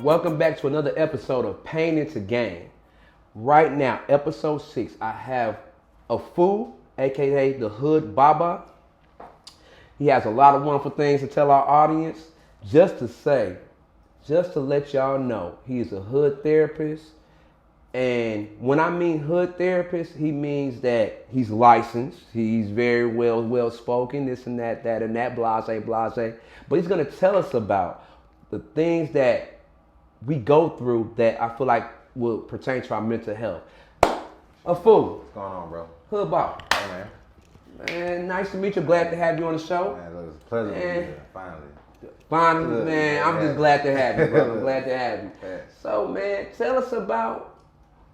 Welcome back to another episode of Pain into Gain. Right now, episode 6, I have a fool, aka the Hood Baba. He has a lot of wonderful things to tell our audience. Just to let y'all know, he is a hood therapist. And when I mean hood therapist, he means that he's licensed. He's very well spoken, this and that and that, blase. But he's gonna tell us about the things that we go through that I feel like will pertain to our mental health. A fool. What's going on, bro? Hood Baba. Hey, man. Man, nice to meet you. Glad to have you on the show. Man, it was a pleasure to be here, finally. Finally, man, I'm just glad to have you, brother. Glad to have you. Yeah. So, man, tell us about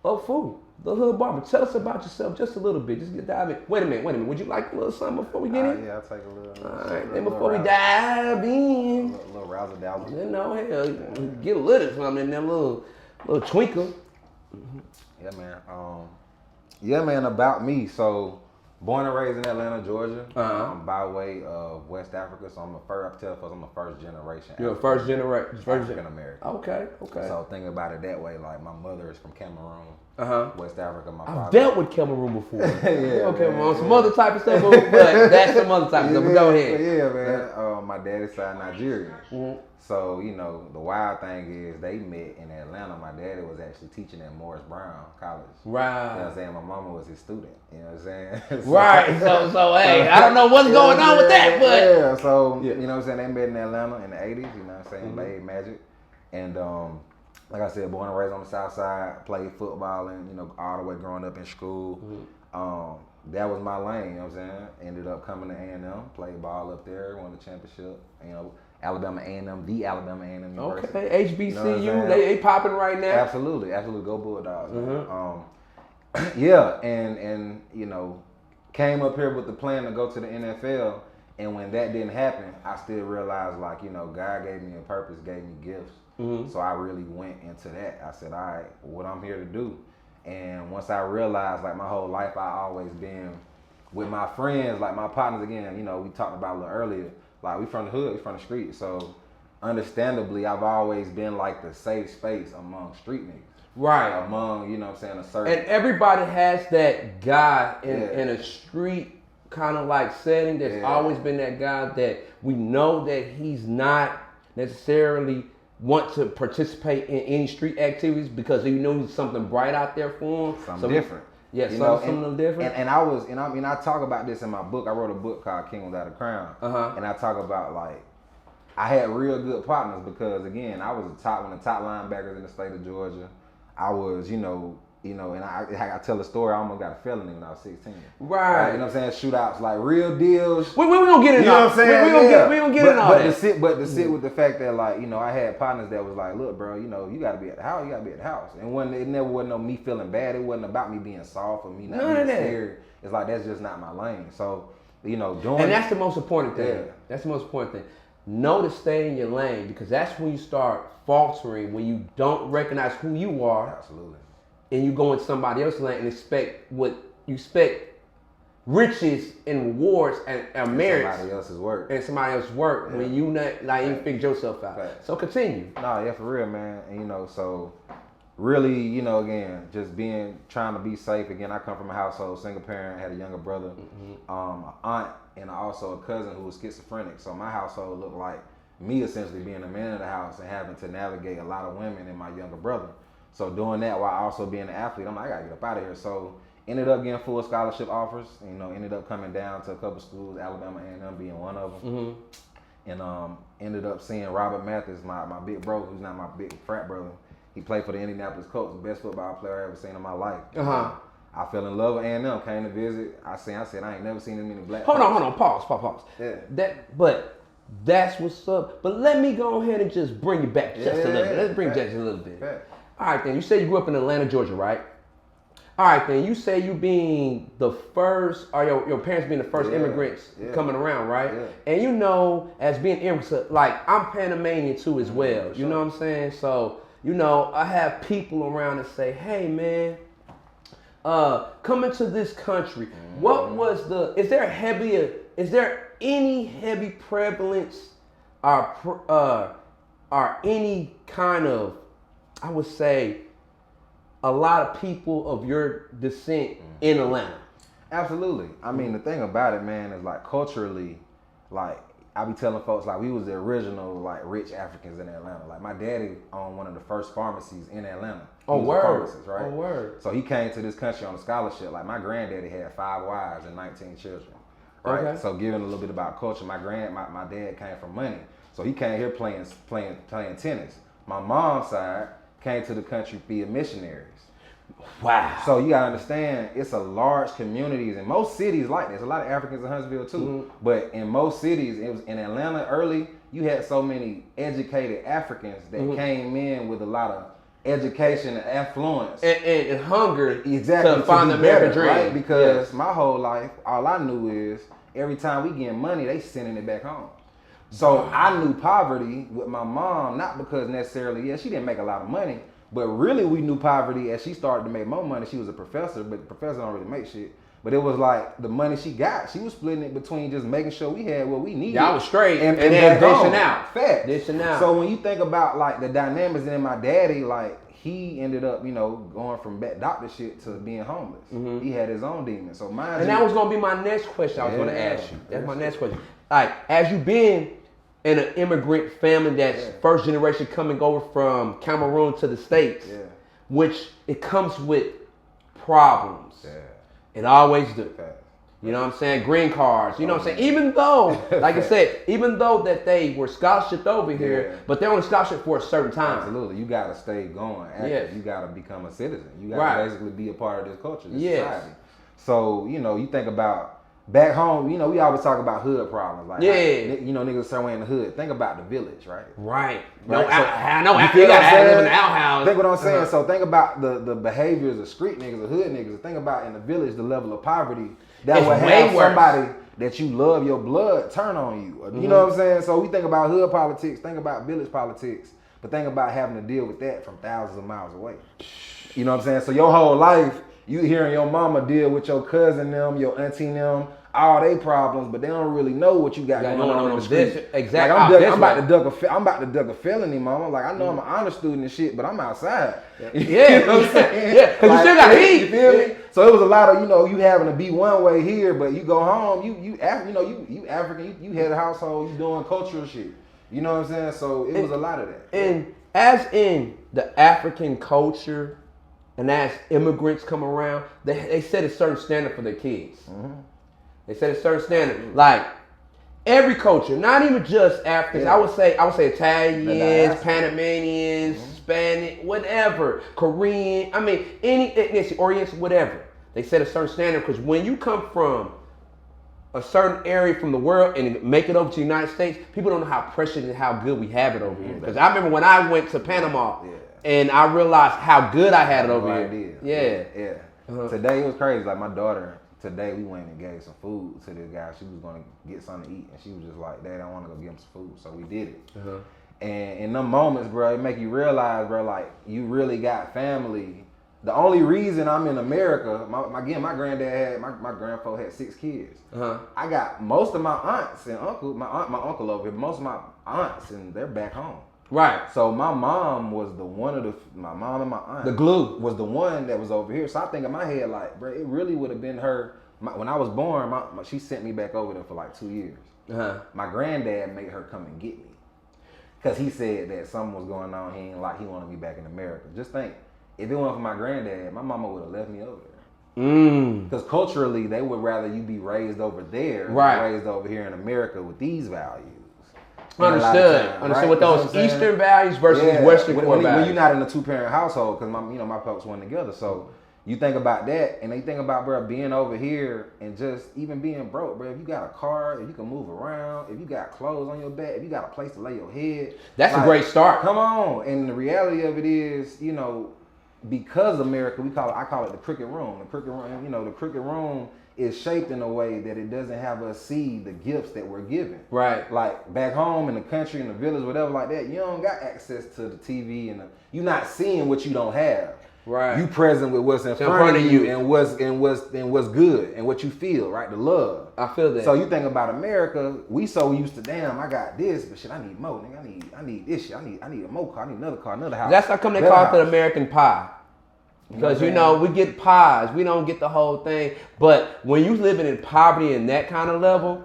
a fool, the Hood Barber. Tell us about yourself just a little bit. Just get dive in. Wait a minute. Would you like a little something before we get in? Yeah, I'll take a little. All right, then before we dive in, a little razzle dazzle. you know, hell, get a little something in that little twinkle. Yeah, man. About me. So, born and raised in Atlanta, Georgia, by way of West Africa. So I'm a first generation. You're a first generation African American. Okay. So think about it that way. Like my mother is from Cameroon, West Africa. My I've father. dealt with Cameroon before. Yeah, okay, man, on some other type of stuff, but that's some other type of stuff. But go ahead. Yeah, man. My daddy's side Nigerian. Mm-hmm. So, you know, the wild thing is they met in Atlanta. My daddy was actually teaching at Morris Brown College. Right. You know what I'm saying? My mama was his student. You know what I'm saying? Right. So hey, I don't know what's going on with that, but yeah. So you know what I'm saying? They met in Atlanta in the '80s. You know what I'm saying? Made magic, and like I said, born and raised on the South Side. Played football and all the way growing up in school. That was my lane. You know what I'm saying? Ended up coming to A&M. Played ball up there. Won the championship. Alabama A&M, the Alabama A&M University. Okay, HBCU, they popping right now. Absolutely, go Bulldogs. Yeah, and came up here with the plan to go to the NFL, and when that didn't happen, I still realized God gave me a purpose, gave me gifts. So I really went into that. I said, all right, what I'm here to do. And once I realized, my whole life, I always been with my friends, my partners. Again, we talked about a little earlier. We from the hood, we from the street. So, understandably, I've always been the safe space among street niggas. Right. Among, a certain... And everybody has that guy in a street kind of setting that's always been that guy that we know that he's not necessarily want to participate in any street activities because he's something bright out there for him. Something different. Yeah, something different. And I talk about this in my book. I wrote a book called King Without a Crown. And I talk about I had real good partners because again, I was one of the top linebackers in the state of Georgia. I was, and I tell a story, I almost got a felony when I was 16. Right. You know what I'm saying? Shootouts, real deals. We don't get into you know what I'm saying? We don't get into all that. To sit with the fact that I had partners that was look, bro, you gotta be at the house, And it never was no me feeling bad. It wasn't about me being soft or me not being scared. It's that's just not my lane. So, doing and that's the most important thing. Yeah. That's the most important thing. Know to stay in your lane because that's when you start faltering, when you don't recognize who you are. Absolutely. And you go in somebody else's lane and expect riches and rewards and merits. Somebody else's work when you not even figure yourself out. Right. So continue. No, yeah, for real, man. And so really, again, just trying to be safe. Again, I come from a household, single parent, had a younger brother, an aunt, and also a cousin who was schizophrenic. So my household looked like me essentially being the man of the house and having to navigate a lot of women and my younger brother. So doing that while also being an athlete, I'm I gotta get up out of here. So ended up getting full scholarship offers. Ended up coming down to a couple schools, Alabama A&M being one of them. And ended up seeing Robert Mathis, my big bro, who's not my big frat brother. He played for the Indianapolis Colts, the best football player I ever seen in my life. I fell in love with A&M, came to visit. I said, I ain't never seen as many black Hold on, pause. Yeah. That's what's up. But let me go ahead and just bring you back just a little bit. Let's bring you just a little bit. All right, then. You say you grew up in Atlanta, Georgia, right? All right, then. You say you being the first, or your parents being the first immigrants coming around, right? Yeah. And as being immigrants, I'm Panamanian too as well. You know what I'm saying? So, I have people around that say, hey, man, coming to this country, what was is there any heavy prevalence are any kind of, I would say, a lot of people of your descent in Atlanta? Absolutely. I mean, the thing about it, man, is like culturally, like I be telling folks, like we was the original like rich Africans in Atlanta. Like my daddy owned one of the first pharmacies in Atlanta. Oh, He was a word. pharmacist, right? Oh, word. So he came to this country on a scholarship. Like my granddaddy had 5 wives and 19 children, right? Okay. So giving a little bit about culture, my dad came from money, so he came here playing tennis. My mom's side came to the country via missionaries. Wow. So you gotta understand, it's a large communities in most cities like this. A lot of Africans in Huntsville too, but in most cities, it was in Atlanta early. You had so many educated Africans that came in with a lot of education and affluence and hunger exactly to find the American dream. Right? Because my whole life, all I knew is every time we get money, they sending it back home. So I knew poverty with my mom, not because necessarily, she didn't make a lot of money, but really we knew poverty as she started to make more money. She was a professor, but the professor don't really make shit. But it was like the money she got, she was splitting it between just making sure we had what we needed. Y'all was straight and then then dishing out. Fact. Dishing out. So when you think about like the dynamics in my daddy, like he ended up, going from doctor shit to being homeless. He had his own demons. So mine. And that was gonna be my next question I was gonna ask you. That's my next question. Like, as you been in an immigrant family that's first generation coming over from Cameroon to the States, which it comes with problems. Yeah. It always do. You know what I'm saying? Green cards. You know what I'm saying? Even though, like I said, even though that they were scholarshiped over here, but they're on scholarship for a certain time. Absolutely. You got to stay going. Yes. You got to become a citizen. You got to basically be a part of this culture, this society. So, you think about back home, we always talk about hood problems. Like, niggas somewhere in the hood. Think about the village, right? Right. No, I know. You got to live in the outhouse. Think what I'm saying. So think about the behaviors of street niggas, of hood niggas. Think about in the village the level of poverty that would have somebody that you love your blood turn on you. You know what I'm saying? So we think about hood politics, think about village politics, but think about having to deal with that from thousands of miles away. You know what I'm saying? So your whole life, you hearing your mama deal with your cousin them, your auntie them, all they problems, but they don't really know what you got going on in the street. Exactly. Like I'm about to duck a felony, mama. Like I know I'm an honor student and shit, but I'm outside. You know what I'm saying? Yeah, because you still got to eat. You feel me? So it was a lot of you having to be one way here, but you go home, you African, you head of household, you doing cultural shit. You know what I'm saying? So it was a lot of that. And as in the African culture, and as immigrants come around, they set a certain standard for their kids. They set a certain standard. Like every culture, not even just Africans. I would say Italians, Panamanians, Spanish, whatever, Korean. I mean, any ethnicity, Oriental, whatever. They set a certain standard because when you come from a certain area from the world and make it over to the United States, people don't know how precious and how good we have it over here. Because I remember when I went to Panama and I realized how good I had it over here. Today it was crazy. Like my daughter. Today we went and gave some food to this guy. She was gonna get something to eat, and she was just like, "Dad, I want to go get him some food." So we did it. And in them moments, bro, it make you realize, bro, like you really got family. The only reason I'm in America, my granddad had my grandfather had 6 kids. I got most of my aunts and uncle, my uncle over here. Most of my aunts and they're back home. Right. So my mom was my mom and my aunt. The glue. Was the one that was over here. So I think in my head, like, bro, it really would have been her. When I was born, she sent me back over there for like 2 years. My granddad made her come and get me. Because he said that something was going on. He wanted me back in America. Just think, if it wasn't for my granddad, my mama would have left me over there. Because culturally, they would rather you be raised over there than raised over here in America with these values. Understood with those Eastern values versus Western core values. When you're not in a 2-parent household, because my folks went together, so you think about that, and they think about, bro, being over here and just even being broke, bro. If you got a car, if you can move around, if you got clothes on your back, if you got a place to lay your head, that's a great start. Come on, and the reality of it is, because America, I call it the crooked room. The crooked room, the crooked room is shaped in a way that it doesn't have us see the gifts that we're given. Right. Like back home in the country, in the village, whatever like that, you don't got access to the TV and you're not seeing what you don't have. Right. You present with what's in front of you and what's good and what you feel, right? The love. I feel that. So you think about America, we so used to, damn, I got this, but shit, I need more, nigga. I need this shit. I need a more car. I need another car, another house. That's how come they call it the American pie. Because, we get pies. We don't get the whole thing. But when you living in poverty and that kind of level,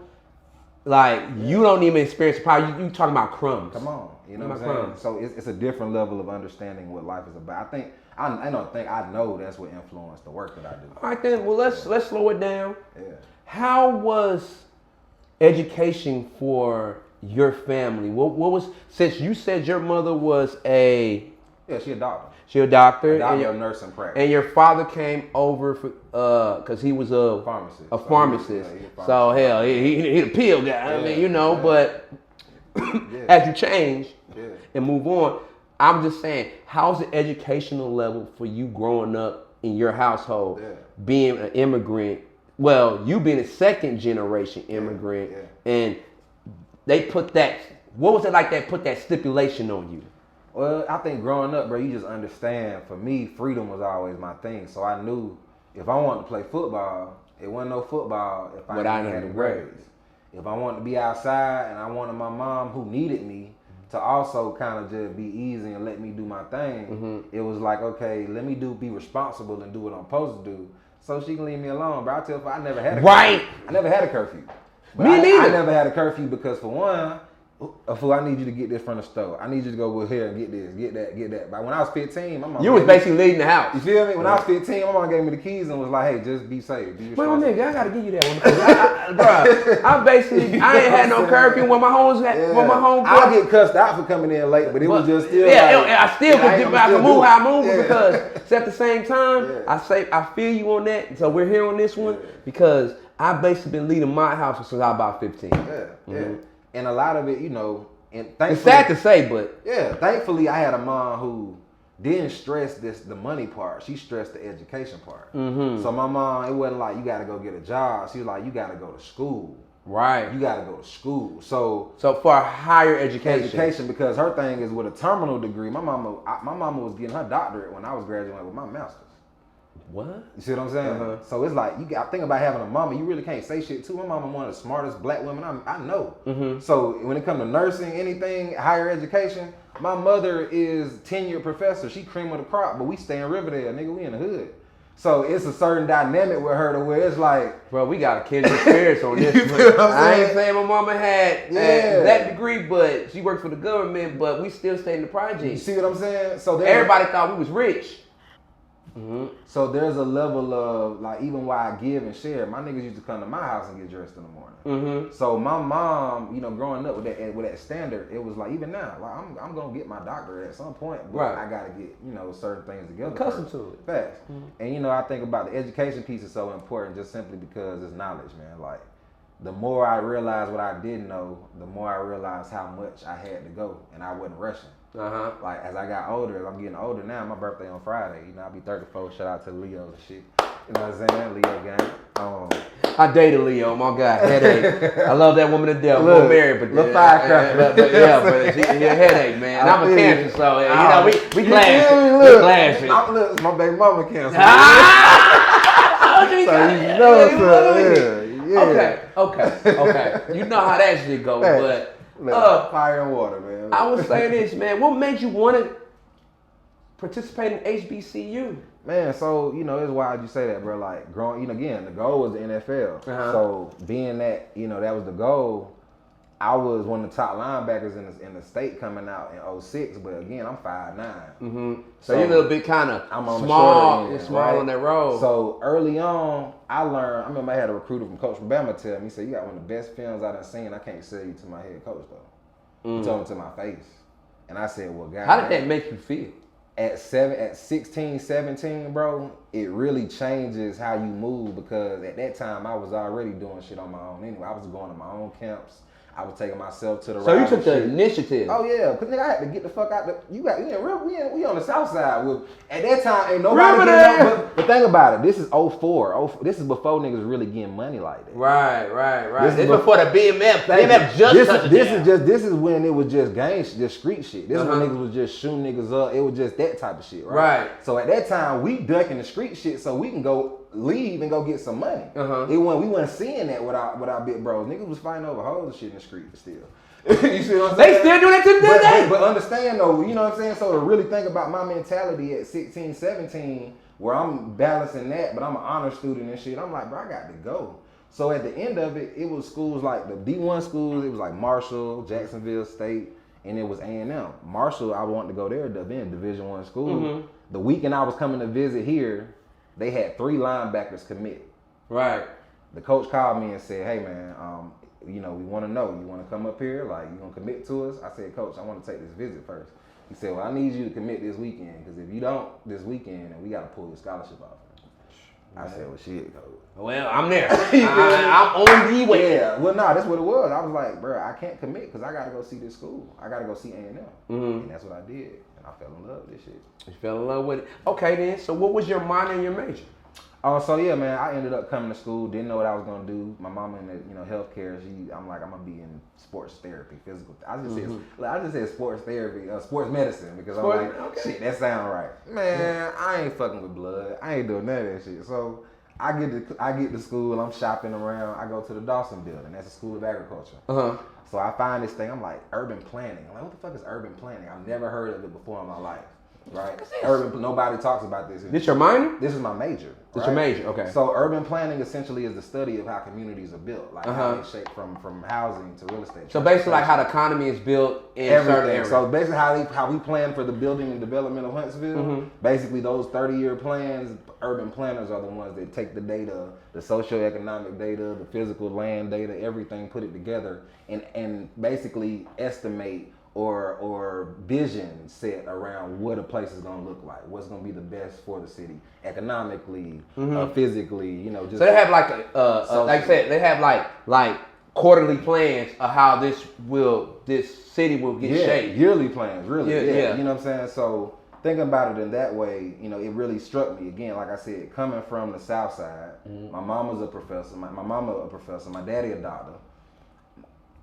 like, you don't even experience poverty. You talking about crumbs. Come on. You know what I'm saying? So it's a different level of understanding what life is about. I know that's what influenced the work that I do. All right, then. Well, let's slow it down. Yeah. How was education for your family? What was, since you said your mother was Yeah, she a doctor. She a doctor. A doctor of nursing practice. And your father came over for because he was a pharmacist. A pharmacist. So hell, he a pill guy. Yeah, I mean, but as you change and move on, I'm just saying, how's the educational level for you growing up in your household, being an immigrant? Well, you being a second generation immigrant, and they put that. What was it like that? Put that stipulation on you. Well, I think growing up, bro, you just understand. For me, freedom was always my thing. So I knew if I wanted to play football, it wasn't no football if I didn't have the grades. If I wanted to be outside and I wanted my mom, who needed me, to also kind of just be easy and let me do my thing, it was like, okay, let me be responsible and do what I'm supposed to do, so she can leave me alone. Bro, I tell her I never had a curfew. I never had a curfew. But me neither. I never had a curfew because, for one, I need you to get this from the store. I need you to go over here and get this, get that. But when I was 15, my mom... You was basically leading the house. You feel me? When I was 15, my mom gave me the keys and was like, hey, just be safe. Be responsible. Well, nigga, I gotta give you that one. I ain't had no curfew when my homes I get cussed out for coming in late, but it was just still I still could move how I move because at the same time, I feel you on that. So we're here on this one because I've basically been leading my house since I was about 15. And a lot of it, and thankfully, it's sad to say, but thankfully I had a mom who didn't stress the money part. She stressed the education part. So my mom, it wasn't like you got to go get a job. She was like, you got to go to school. Right. You got to go to school. So for higher education, because her thing is with a terminal degree. My mama was getting her doctorate when I was graduating with my master's. What? You see what I'm saying? So it's like, I think about having a mama, you really can't say shit to. My mama one of the smartest black women I know. So when it comes to nursing, anything, higher education, my mother is tenured professor. She cream of the crop, but we stay in Riverdale, nigga, we in the hood. So it's a certain dynamic with her to where it's like... Bro, we got a kindred spirits on this. I ain't saying my mama had that degree, but she worked for the government, but we still stay in the project. You see what I'm saying? So everybody thought we was rich. So there's a level of, like, even while I give and share, my niggas used to come to my house and get dressed in the morning. So my mom, growing up with that standard, it was like, even now, like, I'm gonna get my doctorate at some point, but I gotta get certain things together. Accustomed to it. Facts. And I think about the education piece is so important, just simply because it's knowledge, man. Like, the more I realized what I didn't know, the more I realized how much I had to go, and I wasn't rushing. Like, as I got older, as I'm getting older now, my birthday on Friday, I'll be 34, shout out to Leos and shit. You know what I'm saying? Leo gang. I dated Leo, my guy, headache. I love that woman to death. I'm not married, but little firecracker. but she's a headache, man. I'm a Cancer, so we clashing. We clashing. Look, my baby mama Cancer. Okay. You know how that shit goes, but fire and water, man. I would say this, man. What made you want to participate in HBCU? Man, so it's wild you say that, bro. Like, growing, again, the goal was the NFL. So being that that was the goal, I was one of the top linebackers in the state coming out in 06. But again, I'm 5'9". So you're a little bit kind of small. You're small on that road. So early on, I learned. I remember I had a recruiter from Coach from Bama tell me, he said, "You got one of the best films I done seen. I can't sell you to my head coach though." He told me to my face, and I said, "Well, God." How did that make you feel? At 16, 17, bro, it really changes how you move, because at that time I was already doing shit on my own anyway. I was going to my own camps. I was taking myself to the So you took the initiative. Oh yeah, because nigga, I had to get the fuck out. We on the south side. At that time, ain't nobody getting up. But think about it. This is 04. This is before niggas really getting money like that. Right. This is before the BMF. BMF just touched This is when it was just gang shit, just street shit. This is when niggas was just shooting niggas up. It was just that type of shit, right? So at that time, we ducking the street shit so we can go leave and go get some money. We wasn't seeing that with our big bros. Niggas was fighting over hoes and shit in the street still. You see what I'm saying? They still do that to this day. But understand though, you know what I'm saying? So to really think about my mentality at 16, 17, where I'm balancing that, but I'm an honor student and shit, I'm like, bro, I got to go. So at the end of it, it was schools like the D1 schools, it was like Marshall, Jacksonville State, and it was A&M. Marshall, I wanted to go there, then Division I school. The weekend I was coming to visit here, they had 3 linebackers commit. Right. The coach called me and said, hey man, we want to know, you want to come up here? Like, you going to commit to us? I said, coach, I want to take this visit first. He said, well, I need you to commit this weekend, because if you don't this weekend, then we got to pull your scholarship off. I said, well, shit, coach. Well, I'm there. I'm on the way. Yeah, well, nah, that's what it was. I was like, bro, I can't commit because I got to go see this school. I got to go see A&M. And that's what I did. And I fell in love with this shit. You fell in love with it. Okay, then. So what was your minor and your major? So yeah, man, I ended up coming to school, didn't know what I was gonna do. My mama in the healthcare, I'm like, I'm gonna be in sports therapy, physical. I just said sports therapy, sports medicine, because I'm like, shit, that sound right. Man, I ain't fucking with blood. I ain't doing none of that shit. So I get to school, I'm shopping around. I go to the Dawson building. That's a school of agriculture. So I find this thing. I'm like, urban planning. I'm like, what the fuck is urban planning? I've never heard of it before in my life. Right, nobody talks about this. This your minor? This is my major. This your major, okay. So urban planning essentially is the study of how communities are built, like how they shape from housing to real estate. So basically, like how the economy is built in certain areas. So basically, how we plan for the building and development of Huntsville. Basically, those 30-year plans, urban planners are the ones that take the data, the socioeconomic data, the physical land data, everything, put it together, and basically estimate or vision set around what a place is gonna look like, what's gonna be the best for the city, economically, physically, just. So they have like like I said, they have like quarterly plans of how this city will get shaped. Yearly plans, really. Yeah. You know what I'm saying? So thinking about it in that way, it really struck me. Again, like I said, coming from the South Side, my mama's a professor, my mama a professor, my daddy a doctor.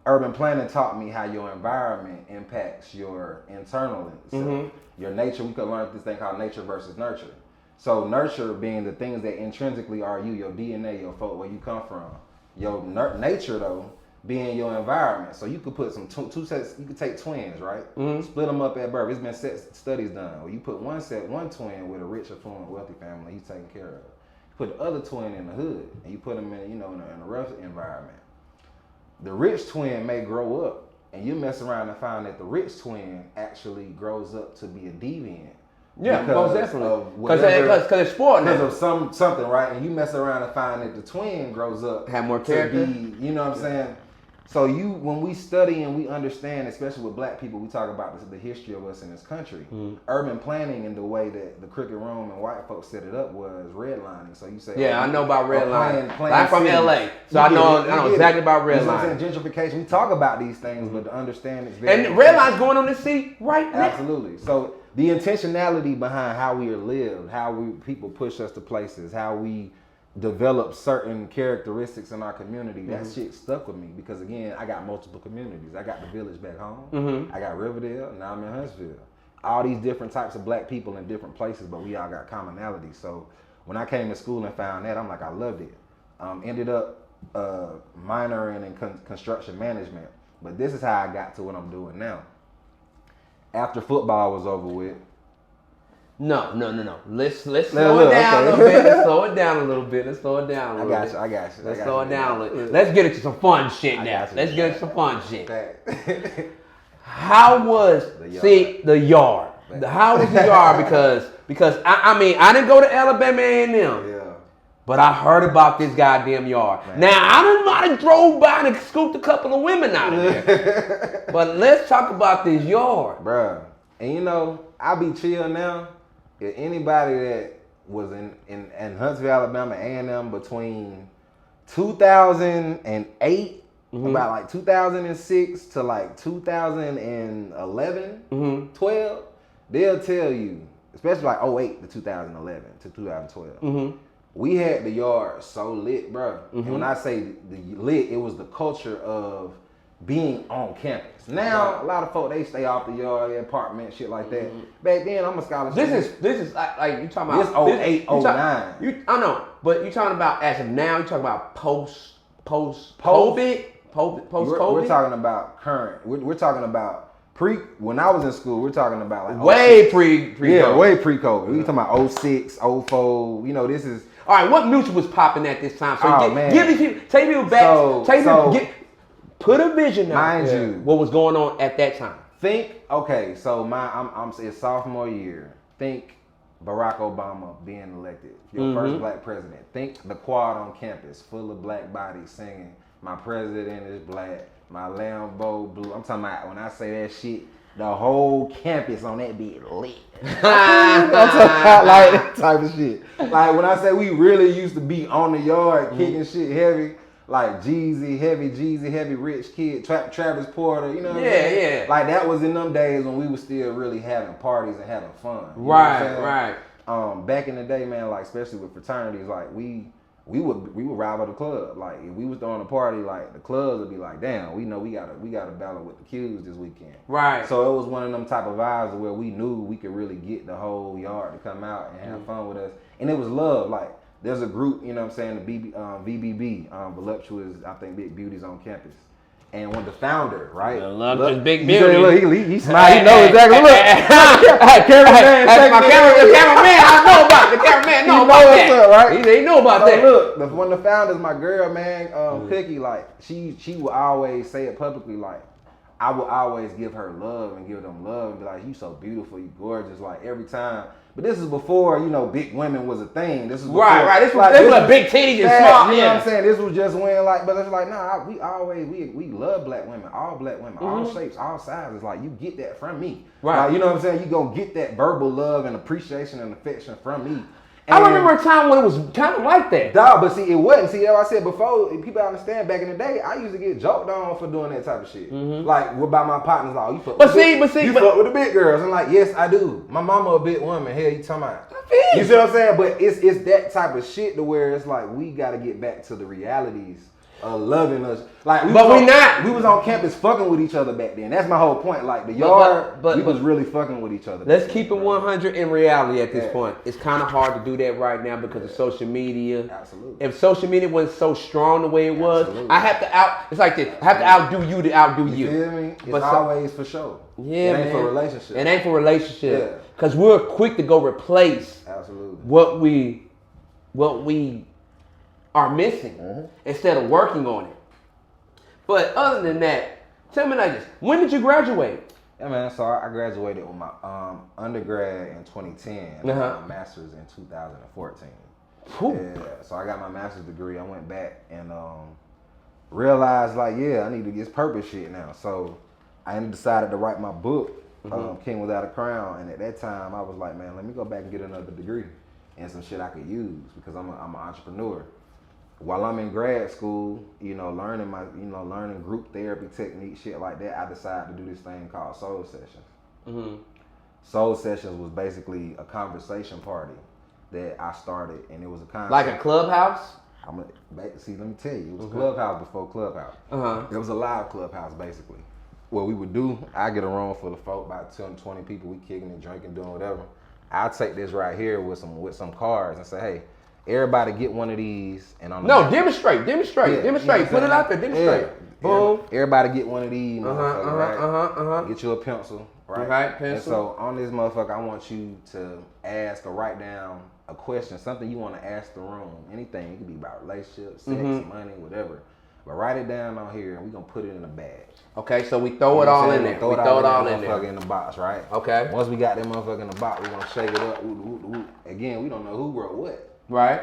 Urban planning taught me how your environment impacts your internal self, your nature. We could learn this thing called nature versus nurture. So nurture being the things that intrinsically are you, your DNA, your folk, where you come from. Your nature though being your environment. So you could put some two sets. You could take twins, right? Split them up at birth. It's been studies done where you put one twin with a rich, affluent, wealthy family, he's taken care of. You put the other twin in the hood, and you put them in in a rough environment. The rich twin may grow up, and you mess around and find that the rich twin actually grows up to be a deviant. Yeah, most definitely. Because it's sport now. Because of something, right? And you mess around and find that the twin grows up have more character. To be, you know what I'm saying? So when we study and we understand, especially with black people, we talk about the history of us in this country. Urban planning and the way that the cricket room and white folks set it up was redlining. So you say, yeah, I know about redlining. I'm from LA, so I know exactly about redlining. Gentrification. We talk about these things, but to understand it's very and redline's going on the city right now. Absolutely. So the intentionality behind how we are lived, how people push us to places, how we develop certain characteristics in our community, that shit stuck with me because again, I got multiple communities. I got the village back home. I got Riverdale, now I'm in Huntsville. All these different types of black people in different places, but we all got commonalities. So when I came to school and found that, I'm like, I loved it. Ended up minoring in construction management, but this is how I got to what I'm doing now. After football was over with, No. Let's slow it down a little bit. Let's slow it down a little bit. Let's slow it down a little bit. I got you. Let's slow it down a little. Let's get into some fun shit now. Let's get into some fun shit. How was the yard? How was the yard? Because I mean I didn't go to Alabama A&M. Yeah. But I heard about this goddamn yard. Man. Now I done drove by and scooped a couple of women out of there. But let's talk about this yard, bruh. And I be chill now. If anybody that was in Huntsville, Alabama, A&M between 2008, about like 2006 to like 2011, 12. They'll tell you, especially like 08 to 2011 to 2012. We had the yard so lit, bro. And when I say the lit, it was the culture of being on campus. Now, a lot of folk, they stay off the yard, their apartment, shit like that. Back then, I'm a scholarship. This is like you talking about. This 08, 09. I know, but you talking about as of now. You talking about post COVID. We're talking about current. We're talking about when I was in school. We're talking about like way pre. Yeah, way pre-COVID. We talking about 06, 04. You know, this is. All right, what music was popping at this time? So man. give these people, take people back. Put a vision out. Mind you, what was going on at that time? So I'm it's sophomore year. Think Barack Obama being elected, your first black president. Think the quad on campus, full of black bodies singing, "My president is black, my Lambo blue." I'm talking about when I say that shit, the whole campus on that bitch lit. I'm talking about like that type of shit. Like when I say we really used to be on the yard kicking shit heavy. Like Jeezy, heavy, rich kid, Travis Porter, you know what I'm saying? Yeah. Like that was in them days when we was still really having parties and having fun. Right. Back in the day, man, like especially with fraternities, like we would rival the club. Like if we was throwing a party, like the clubs would be like, damn, we know we got a battle with the Qs this weekend. Right. So it was one of them type of vibes where we knew we could really get the whole yard to come out and have fun with us. And it was love, like. There's a group, you know what I'm saying, the VBB, Voluptuous, I think, Big Beauties on campus. And when the founder, right? Voluptuous Big Beauty. Look, he smiled, he knows exactly. Look, cameraman, the cameraman, I know about it. The cameraman know about that. Up, right? They know about that. Look, when the founder's my girl, man, Cookie, like, she would always say it publicly, like, I would always give her love and give them love and be like, you so beautiful, you gorgeous, like, every time. But this is before, you know, big women was a thing. This is before, right. This was big titties and small. You know what I'm saying? This was just when, like, but it's like, nah, we love black women, all shapes, all sizes. Like, you get that from me. Right. Like, you know what I'm saying? You gonna get that verbal love and appreciation and affection from me. And I remember a time when it was kind of like that. Dog, but see, it wasn't. See, as I said before, people understand back in the day, I used to get joked on for doing that type of shit. Like, by my partners, like, you fuck with the big girls. I'm like, yes, I do. My mama a big woman. Hell, you talking about? You see what I'm saying? But it's that type of shit to where it's like, we got to get back to the realities of loving us. Like, we was on campus fucking with each other back then. That's my whole point. Like, the yard, we was really fucking with each other. Let's keep it 100 in reality at this point. It's kind of hard to do that right now because of social media. Absolutely. If social media wasn't so strong the way it was, I have to it's like this. I have to outdo you to outdo you. You feel me? It's always for show. Yeah, it ain't for relationship. It ain't for relationship. Because we're quick to go replace what we are missing instead of working on it. But other than that, tell me like this: when did you graduate? Yeah, man. So I graduated with my undergrad in 2010, and my master's in 2014. Yeah. So I got my master's degree. I went back and realized like, I need to get purpose shit now. So I decided to write my book, King Without a Crown. And at that time, I was like, man, let me go back and get another degree and some shit I could use because I'm an entrepreneur. While I'm in grad school, learning group therapy techniques, shit like that, I decided to do this thing called Soul Sessions. Soul Sessions was basically a conversation party that I started, and it was a concept. Like a clubhouse? Let me tell you, it was Clubhouse before Clubhouse. It was a live Clubhouse, basically. What we would do, I get a room full of folk, about 10, 20 people, we kicking and drinking, doing whatever. I'll take this right here with some cards and say, hey, everybody get one of these and on the demonstrate. Put it out there, demonstrate. Boom. Everybody get one of these, right? Get you a pencil, right? Right, pencil. And so on this motherfucker, I want you to ask or write down a question, something you want to ask the room. Anything. It could be about relationships, sex, money, whatever. But write it down on here and we're gonna put it in a bag. Okay, so we throw it all in there. Throw it all in there. In the box, right? Okay. Once we got that motherfucker in the box, we're gonna shake it up. Again, we don't know who wrote what. Right.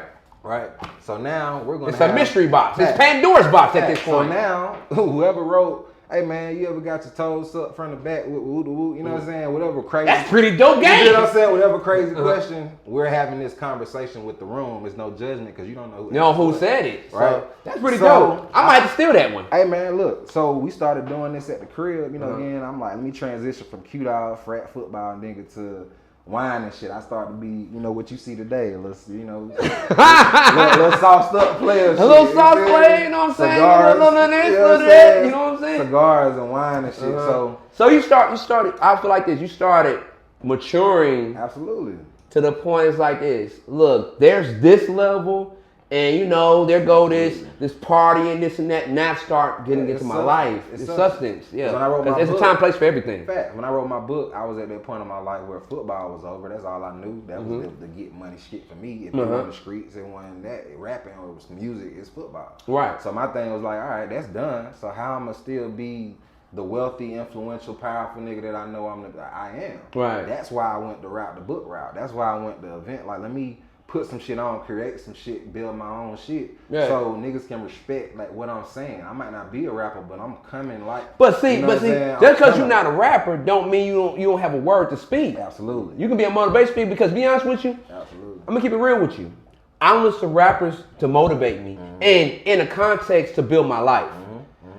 So now we're gonna. It's a mystery box. It's Pandora's box at this point. So now, whoever wrote, hey man, you ever got your toes sucked from the back with woo woo? You know what I'm saying? Whatever crazy. That's pretty dope game. You know what I'm saying? Whatever crazy question, we're having this conversation with the room. There's no judgment because you don't know who said it. Right? So, that's pretty dope. I might have to steal that one. Hey man, look. So we started doing this at the crib. You know, again, I'm like, let me transition from cute dog, frat football, and then get to wine and shit. I started to be, you know, what you see today. Let's, you know, little sauced up players. A little sauce play, you know what I'm saying? Cigars, little this, little that, you know what I'm saying? Cigars and wine and shit. So you started. I feel like this. You started maturing. Absolutely. To the point it's like this. Look, there's this level, and you know, there go this party and this and that. Now start getting into my life. It's substance. Yeah. When I wrote my there's book, a time and place for everything. Fact. When I wrote my book, I was at that point in my life where football was over. That's all I knew. That was the get money shit for me. If you on the streets, it wasn't that rapping or it was music. It's football. Right. So my thing was like, all right, that's done. So how I'ma still be the wealthy, influential, powerful nigga that I know I am. Right. That's why I went the book route. That's why I went the event. Like, let me put some shit on, create some shit, build my own shit. Yeah. So niggas can respect like what I'm saying. I might not be a rapper, but I'm coming like. But see, just because you're not a rapper, don't mean you don't have a word to speak. Absolutely. You can be a motivation speaker because, be honest with you, absolutely. I'm gonna keep it real with you. I don't listen to rappers to motivate me, and in a context to build my life.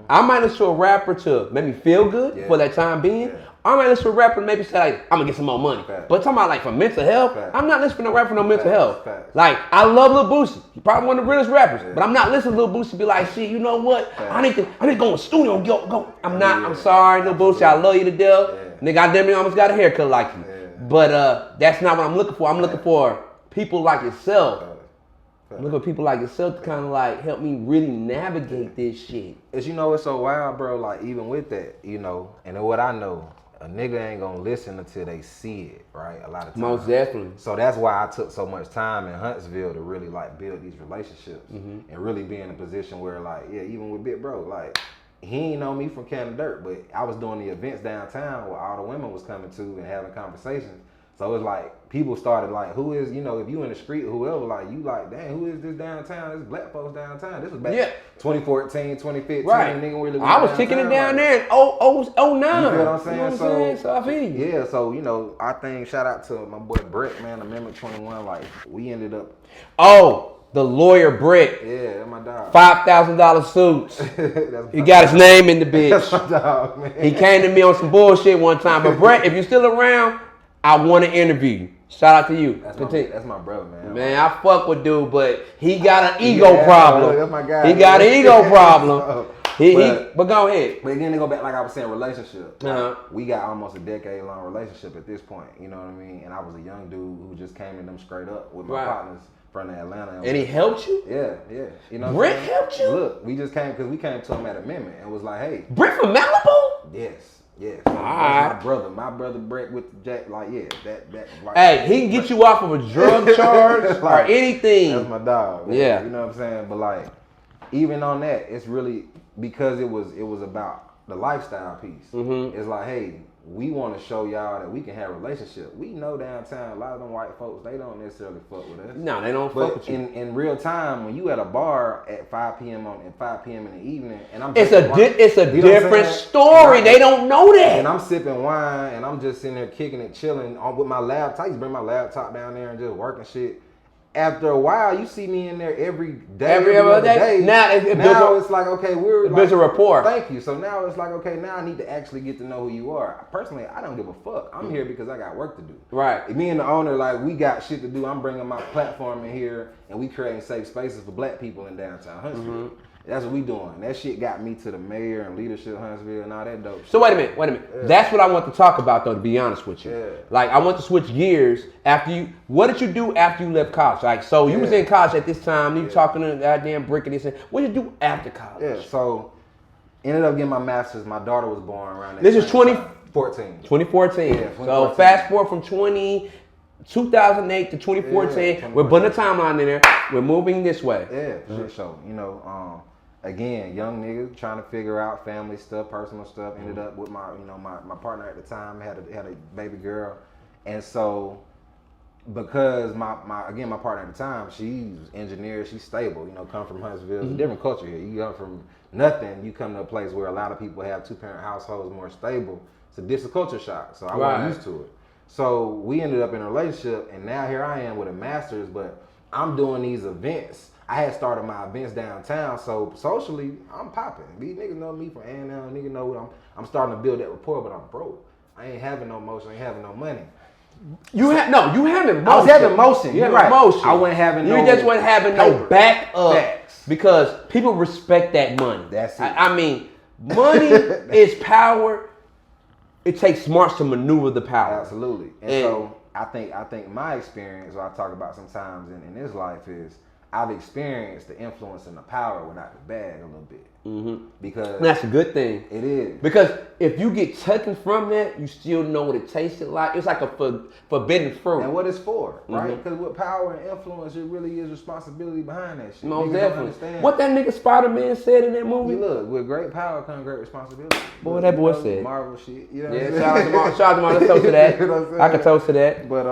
I might listen to a rapper to make me feel good for that time being. Yeah. I might listen to a rapper and maybe say like, I'm gonna get some more money. Fact. But talking about like for mental health, I'm not listening to a rapper for no mental health. Like, I love Lil Boosie. He's probably one of the realest rappers. But I'm not listening to Lil Boosie be like, shit, you know what? I need to go in the studio and go. I'm sorry, Lil Boosie, I love you to death. Nigga, I damn near almost got a haircut like you. But that's not what I'm looking for. I'm looking for people like yourself. Look at people like yourself to kind of like help me really navigate this shit. As you know, it's so wild, bro. Like, even with that, you know, and what I know, a nigga ain't gonna listen until they see it, right? A lot of times. Most definitely. So that's why I took so much time in Huntsville to really like build these relationships and really be in a position where like, yeah, even with Big Bro, like, he ain't know me from Cannon Dirt, but I was doing the events downtown where all the women was coming to and having conversations. So it's like, people started like, who is, you know, if you in the street, whoever, like, you like, dang, who is this downtown? This black folks downtown. This was back 2014, 2015. Right. Nigga, I was kicking it down there in 09. You know what I'm saying? You know what I'm saying? So I feel you. Yeah, so, you know, I think, shout out to my boy Brett, man, Amendment 21, like, we ended up. Oh, the lawyer Brett. Yeah, that's my dog. $5,000 suits. He got his name in the bitch. That's my dog, man. He came to me on some bullshit one time. But Brett, if you're still around, I want to interview you. Shout out to you. That's my brother, man. Man, I fuck with dude, but he got an ego problem. That's my guy. He got an ego problem. But go ahead. But again, to go back, like I was saying, relationship. We got almost a decade-long relationship at this point. You know what I mean? And I was a young dude who just came in them straight up with my partners from Atlanta. And he helped you? Yeah. You know, Britt helped you? Look, we just came because we came to him at Amendment and was like, hey. Britt from Malibu? Yes. That's my brother Brett with the Jack. Like, yeah, that. Like, hey, he can get you off of a drug charge like, or anything. That's my dog. Man. Yeah, you know what I'm saying. But like, even on that, it's really because it was about the lifestyle piece. It's like, hey, we want to show y'all that we can have a relationship. We know downtown a lot of them white folks, they don't necessarily fuck with us. No, they don't fuck with you. In real time, when you at a bar at 5 p.m. in the evening, and I'm it's a different story. They don't know that. And I'm sipping wine, and I'm just sitting there kicking it, chilling with my laptop. I used to bring my laptop down there and just working shit. After a while, you see me in there every day, every other day. Now it's like, okay, we're like, builds a rapport. Thank you. So now it's like, okay, now I need to actually get to know who you are. Personally, I don't give a fuck. I'm here because I got work to do. Right. Me and the owner, like, we got shit to do. I'm bringing my platform in here, and we creating safe spaces for black people in downtown Huntsville. That's what we doing. That shit got me to the mayor and leadership Huntsville and all that dope shit. So wait a minute. Yeah. That's what I want to talk about though, to be honest with you. Yeah. Like, I want to switch gears what did you do after you left college? Like, so you was in college at this time, you talking to goddamn Brick and this, and what did you do after college? Yeah, so ended up getting my master's. My daughter was born around that This is 2014. 2014. Yeah, 2014. So fast forward from 2008 to 2014. We're putting a timeline in there. We're moving this way. Yeah, shit show. You know, again, young nigga trying to figure out family stuff, personal stuff. Ended up with my partner at the time, had a baby girl. And so because my partner at the time, she's engineer, she's stable, you know, come from Huntsville. It's a different culture here. You come from nothing, you come to a place where a lot of people have 2-parent households, more stable. It's a culture shock. So I wasn't used to it. So we ended up in a relationship, and now here I am with a master's, but I'm doing these events. I had started my events downtown, so socially, I'm popping. These niggas know me from A&M, niggas know what I'm starting to build that rapport, but I'm broke. I ain't having no motion, I ain't having no money. You having motion. I was having motion. You You're having right. motion. I wasn't having no. You just wasn't having no paper. back up. Facts. Because people respect that money. That's it. I mean, money is power. It takes smarts to maneuver the power. Absolutely. And so I think my experience, what I talk about sometimes in this life, is I've experienced the influence and the power without the bag a little bit. Mm-hmm. Because that's a good thing. It is. Because if you get taken from that, you still know what it tasted like. It's like a forbidden fruit. And what it's for, right? Because with power and influence, it really is responsibility behind that shit. Most definitely. What that nigga Spider-Man said in that movie? You look, with great power comes great responsibility. Boy, that boy said. Marvel shit. You know shout out to Marvel. Let's toast to that. You know what I'm saying? I can toast to that. But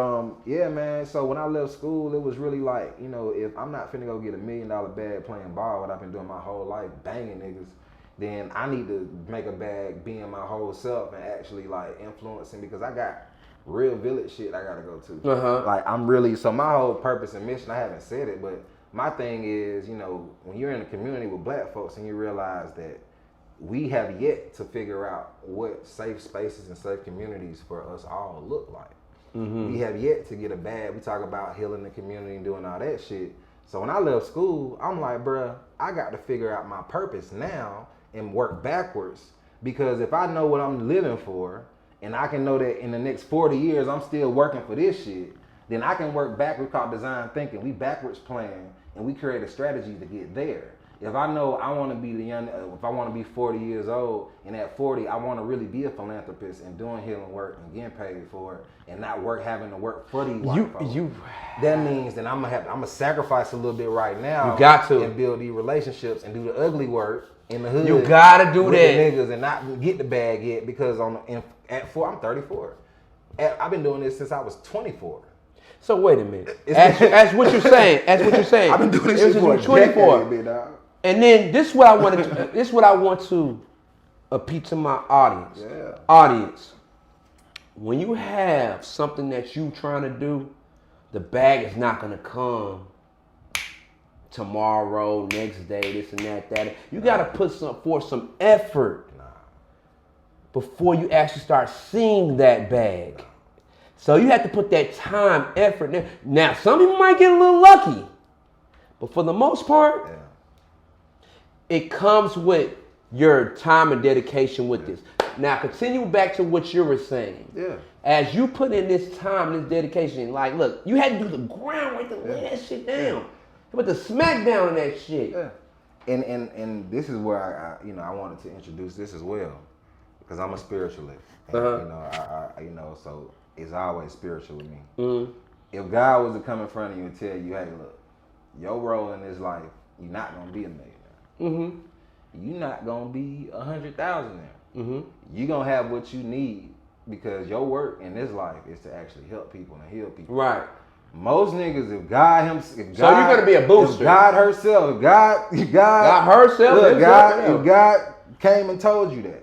yeah, man. So when I left school, it was really like, you know, if I'm not finna go get $1 million bag playing ball, what I've been doing my whole life, banging niggas, then I need to make a bag being my whole self and actually like influencing, because I got real village shit I gotta go to. Like I'm really, so my whole purpose and mission, I haven't said it, but my thing is, you know, when you're in a community with black folks and you realize that we have yet to figure out what safe spaces and safe communities for us all look like. We have yet to get a bag. We talk about healing the community and doing all that shit. So when I left school, I'm like, bruh, I got to figure out my purpose now and work backwards, because if I know what I'm living for and I can know that in the next 40 years I'm still working for this shit, then I can work backwards, called design thinking. We backwards plan and we create a strategy to get there. If I know I want to be if I want to be 40 years old, and at 40 I want to really be a philanthropist and doing healing work and getting paid for it, and not having to work for these white folks. That means that I'm gonna sacrifice a little bit right now. You got to and build these relationships and do the ugly work in the hood. You gotta do with that, the niggas, and not get the bag yet, because at 4 I'm 34. I've been doing this since I was 24. So wait a minute. As what you're saying. I've been doing this since I was 24. Decade, and then this is what I want to appeal to my audience. Yeah. Audience, when you have something that you trying to do, the bag is not gonna come tomorrow, next day, this and that. You gotta put forth some effort before you actually start seeing that bag. So you have to put that time, effort. Now some people might get a little lucky, but for the most part, it comes with your time and dedication with this. Now continue back to what you were saying. Yeah. As you put in this time, this dedication, like, look, you had to do the groundwork to lay that shit down. You put the smack down on that shit. Yeah. And this is where I wanted to introduce this as well, because I'm a spiritualist. And, so it's always spiritual with me. If God was to come in front of you and tell you, hey, look, your role in this life, you're not gonna be a millionaire. You're not gonna be 100,000 there. You're gonna have what you need, because your work in this life is to actually help people and heal people. Right. Most niggas, if God, so you're gonna be a booster. If God herself, if God came and told you that,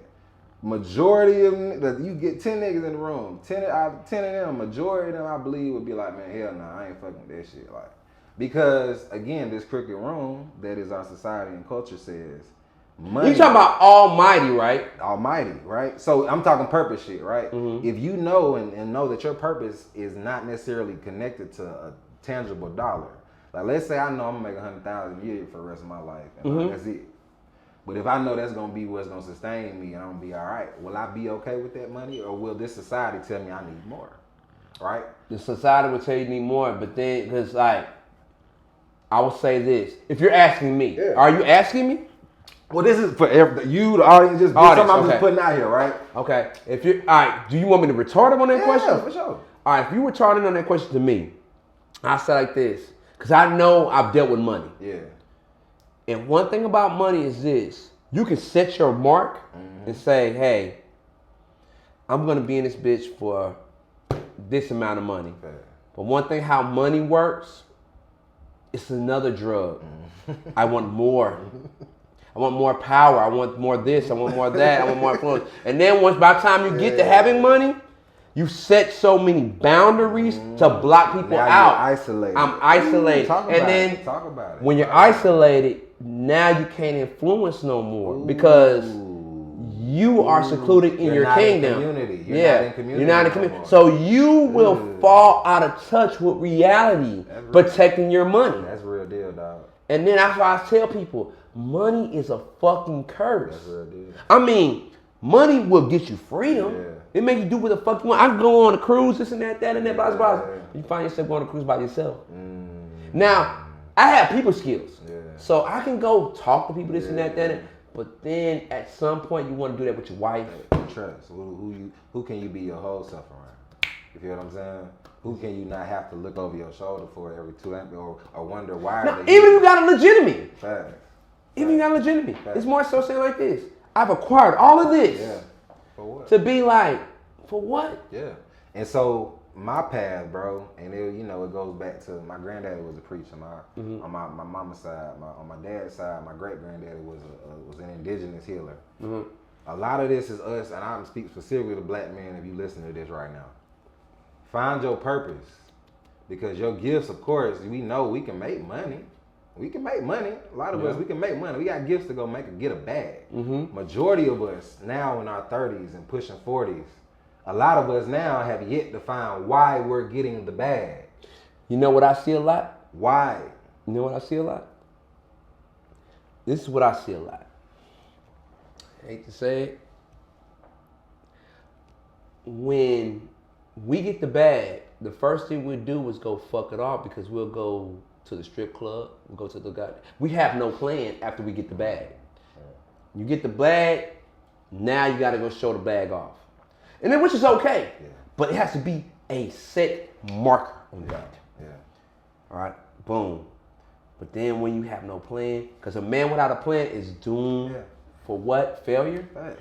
majority of you get 10 niggas in the room, 10 out of 10 of them, majority of them I believe would be like, man, hell no, I ain't fucking with that shit. Like, because again, this crooked room that is our society and culture says money. You talking about almighty, right? Almighty, right? So I'm talking purpose shit, right? If you know and know that your purpose is not necessarily connected to a tangible dollar. Like, let's say I know I'm gonna make 100,000 a year for the rest of my life, and that's it. But if I know that's gonna be what's gonna sustain me and I'm gonna be all right, will I be okay with that money, or will this society tell me I need more? Right? The society will tell you need more, but then, because like, I will say this: if you're asking me, are you asking me? Well, this is for you, the audience. Just something I'm just putting out here, right? Okay. If you all right, do you want me to retard him on that question? Yeah, for sure. All right. If you retarded on that question to me, I say like this, because I know I've dealt with money. Yeah. And one thing about money is this: you can set your mark and say, "Hey, I'm gonna be in this bitch for this amount of money." But one thing, how money works, it's another drug. I want more. I want more power. I want more this. I want more that. I want more influence. And then once by the time you get to having money, you set so many boundaries to block people now out. You're isolated. I'm isolated. Talk about it. When you're isolated, now you can't influence no more because you are secluded in your kingdom. You're not in community. You're not in community. So you will fall out of touch with reality, protecting your money. That's real deal, dog. And then that's why I tell people, money is a fucking curse. That's real deal. I mean, money will get you freedom. Yeah. It makes you do what the fuck you want. I can go on a cruise, this and that, and that, blah, blah, blah. You find yourself going on a cruise by yourself. Now, I have people skills. Yeah. So I can go talk to people, this and that, but then at some point you want to do that with your wife. Trust. Who can you be your whole self around? You feel what I'm saying? Who can you not have to look over your shoulder for every 2 hours or wonder why? Now, even if you got a legitimate. Facts. Even if you got a legitimate. It's more so saying like this. I've acquired all of this. Yeah. For what? To be like, for what? Yeah. And so my path, bro, and it goes back to my granddaddy was a preacher. On my mama's side, on my dad's side, my great granddaddy was an indigenous healer. A lot of this is us, and I'm speaking specifically to black men. If you listen to this right now, find your purpose, because your gifts, of course, we know we can make money. We can make money. A lot of us, we can make money. We got gifts to go get a bag. Majority of us now in our 30s and pushing 40s, a lot of us now have yet to find why we're getting the bag. You know what I see a lot? Why? You know what I see a lot? This is what I see a lot. I hate to say it. When we get the bag, the first thing we do is go fuck it off, because we'll go to the strip club, we'll go to the guy. We have no plan after we get the bag. You get the bag, now you gotta go show the bag off. And then, which is okay, but it has to be a set marker on that. Yeah. All right, boom. But then when you have no plan, because a man without a plan is doomed for what? Failure? Right.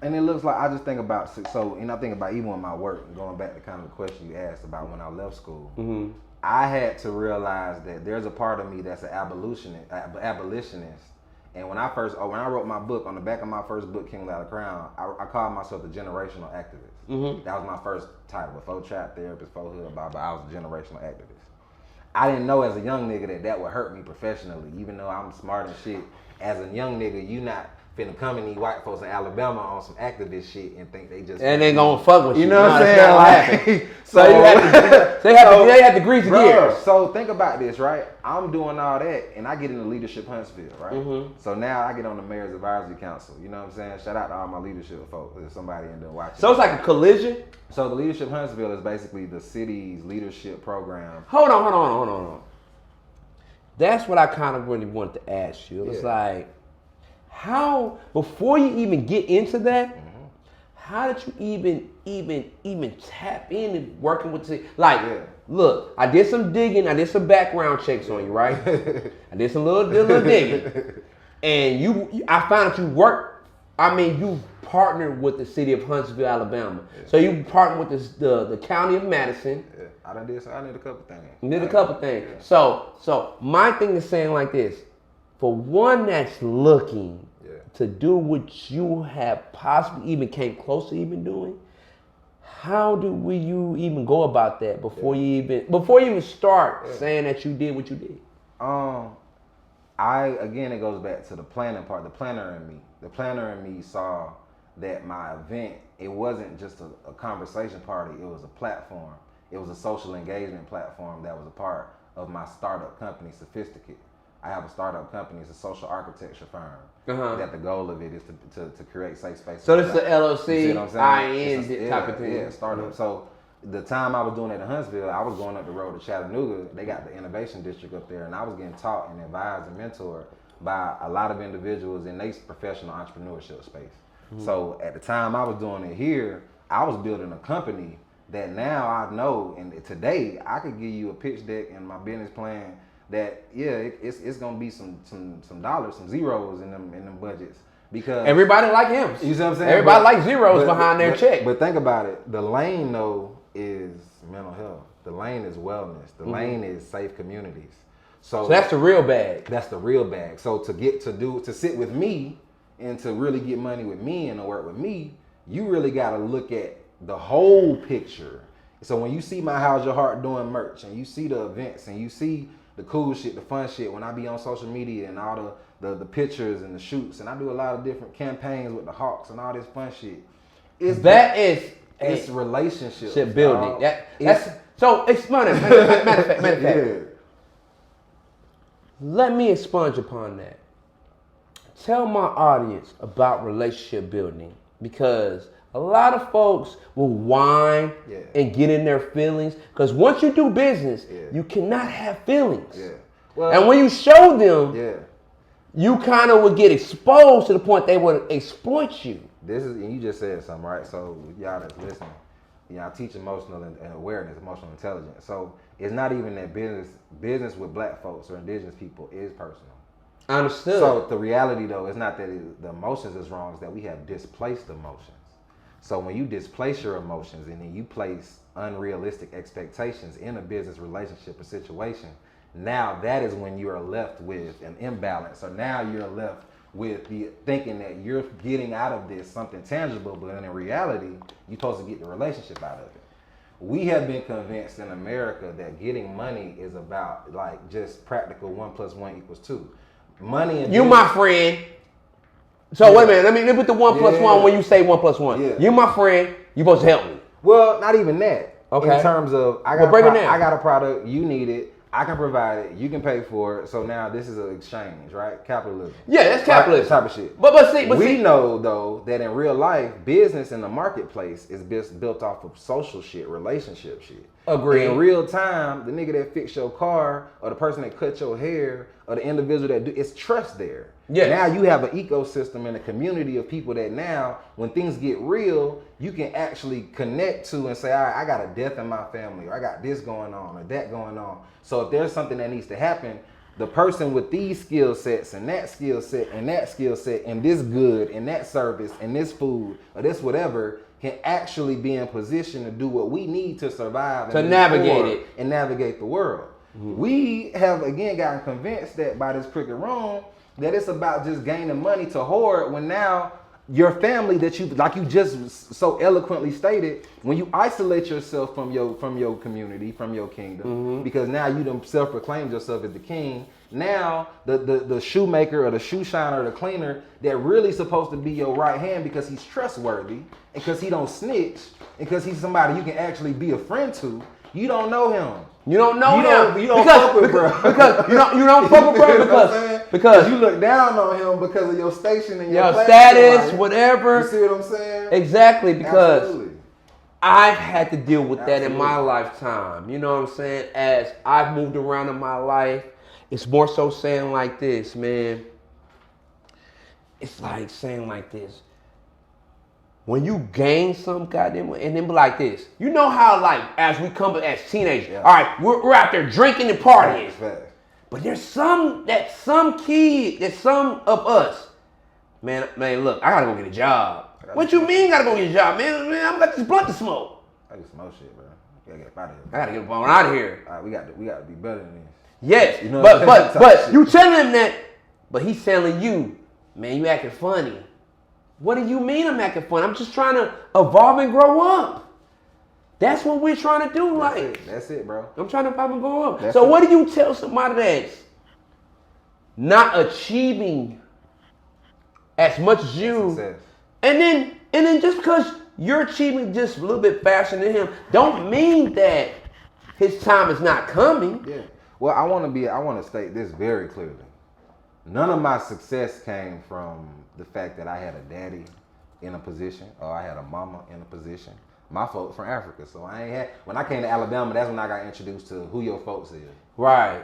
And it looks like, I just think about, and I think about even with my work, going back to kind of the question you asked about when I left school, I had to realize that there's a part of me that's an abolitionist. And when I wrote my book, on the back of my first book, King Without a Crown, I called myself a generational activist. That was my first title, before trap therapist, before hood, blah, blah. I was a generational activist. I didn't know as a young nigga that would hurt me professionally, even though I'm smart and shit. As a young nigga, you not finna come in these white folks in Alabama on some activist shit and think they just... And they gonna fuck with you. You know what I'm saying? Like, so you have to, they have to grease the gears. So think about this, right? I'm doing all that, and I get into Leadership Huntsville, right? So now I get on the Mayor's Advisory Council. You know what I'm saying? Shout out to all my leadership folks. There's somebody in there watching. So it's like a collision? So the Leadership Huntsville is basically the city's leadership program. Hold on. That's what I kind of really wanted to ask you. It's like, how, before you even get into that, how did you even tap into working with the, like, look, I did some digging, I did some background checks on you, right? I did some little digging. And I found that you partnered with the city of Huntsville, Alabama. So you partnered with the county of Madison. I did a couple things. You did a couple things. So my thing is saying like this, for one that's looking to do what you have possibly even came close to even doing, how do you even go about that before you even start saying that you did what you did? Again, it goes back to the planning part. The planner in me. The planner in me saw that my event, it wasn't just a conversation party. It was a platform. It was a social engagement platform that was a part of my startup company, Sophisticate. I have a startup company. It's a social architecture firm. That the goal of it is to create safe spaces. So this is the LLC, IN type of thing. Yeah, startup. So the time I was doing it in Huntsville, I was going up the road to Chattanooga. They got the innovation district up there, and I was getting taught and advised and mentored by a lot of individuals in their professional entrepreneurship space. So at the time I was doing it here, I was building a company that now I know, and today I could give you a pitch deck and my business plan that it's gonna be some dollars, some zeros in them budgets, because everybody like him. You see what I'm saying? Everybody like zeros behind their check. But think about it. The lane though is mental health. The lane is wellness. The lane is safe communities. So that's the real bag. That's the real bag. So to sit with me and to really get money with me and to work with me, you really got to look at the whole picture. So when you see my How's Your Heart doing merch and you see the events and you see the cool shit, the fun shit, when I be on social media and all the pictures and the shoots, and I do a lot of different campaigns with the Hawks and all this fun shit. It's relationships. Shit building. So it's matter of fact. Yeah. Let me expunge upon that. Tell my audience about relationship building, because a lot of folks will whine and get in their feelings. Because once you do business, you cannot have feelings. Yeah. Well, and when you show them, you kind of would get exposed to the point they would exploit you. And you just said something, right? So y'all that's listening, I teach emotional and awareness, emotional intelligence. So it's not even that business with black folks or indigenous people is personal. I understood. So the reality though is not that the emotions is wrong, it's that we have displaced emotions. So when you displace your emotions and then you place unrealistic expectations in a business relationship or situation, now that is when you are left with an imbalance. So now you're left with the thinking that you're getting out of this something tangible, but in reality, you're supposed to get the relationship out of it. We have been convinced in America that getting money is about like just practical 1 + 1 = 2. Money and you my friend. So wait a minute, let me put the 1 + 1 when you say 1 + 1. Yeah. You my friend, you supposed to help me. Well, not even that. Okay. In terms of I got a product, you need it, I can provide it, you can pay for it. So now this is an exchange, right? Capitalism. Yeah, that's capitalism. Type of shit. But we know though that in real life, business in the marketplace is built off of social shit, relationship shit. Agreed. In real time, the nigga that fixed your car or the person that cut your hair or the individual that do, it's trust there. Yeah. Now you have an ecosystem and a community of people that now, when things get real, you can actually connect to and say, all right, I got a death in my family, or I got this going on, or that going on. So if there's something that needs to happen, the person with these skill sets and that skill set and that skill set and this good and that service and this food or this whatever can actually be in position to do what we need to survive to navigate it and navigate the world. Mm-hmm. We have again gotten convinced that by this crooked wrong that it's about just gaining money to hoard, when now your family that you, like you just so eloquently stated, when you isolate yourself from your community, from your kingdom, because now you done self-proclaimed yourself as the king. Now the shoemaker or the shoe shiner or the cleaner that really supposed to be your right hand because he's trustworthy and because he don't snitch and because he's somebody you can actually be a friend to, you don't know him. You don't know him. You don't fuck with bro. Because you don't fuck with bro because you look down on him because of your station and your status, whatever. You see what I'm saying? Exactly, because Absolutely. I've had to deal with that in my lifetime. You know what I'm saying? As I've moved around in my life, it's more so saying like this, man. It's like saying like this. When you gain some goddamn, and then be like this, you know how like as we come as teenagers, all right, we're out there drinking and partying, but there's some of us, man, look, I gotta go get a job. What you mean gotta go get a job, man? I'm got this blunt to smoke. I can smoke shit, bro. You gotta get up out of here. I gotta get on out of here. All right, we got to be better than this. Yes, you know but you telling him that, but he's telling you, man, you acting funny. What do you mean I'm acting funny? I'm just trying to evolve and grow up. That's what we're trying to do. That's it, bro. I'm trying to evolve and grow up. So what do you tell somebody that's not achieving as much as you, and then just because you're achieving just a little bit faster than him, don't mean that his time is not coming. Yeah. Well, I want to state this very clearly. None of my success came from the fact that I had a daddy in a position or I had a mama in a position. My folks from Africa, so when I came to Alabama, that's when I got introduced to who your folks is. Right.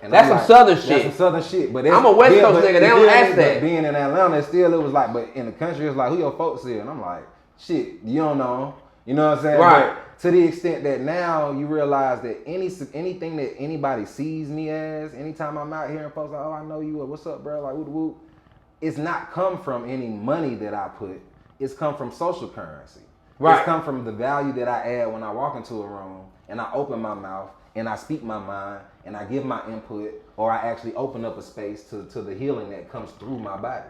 And that's some southern shit. That's some southern shit. But I'm a West Coast nigga. They don't ask that. Being in Atlanta, it was like, but in the country, it's like who your folks is, and I'm like, shit, you don't know. You know what I'm saying? Right. But to the extent that now you realize that anything that anybody sees me as, anytime I'm out here and folks like, oh, I know you, what's up, bro? Like, whoop. It's not come from any money that I put. It's come from social currency. Right. It's come from the value that I add when I walk into a room and I open my mouth and I speak my mind and I give my input, or I actually open up a space to the healing that comes through my body,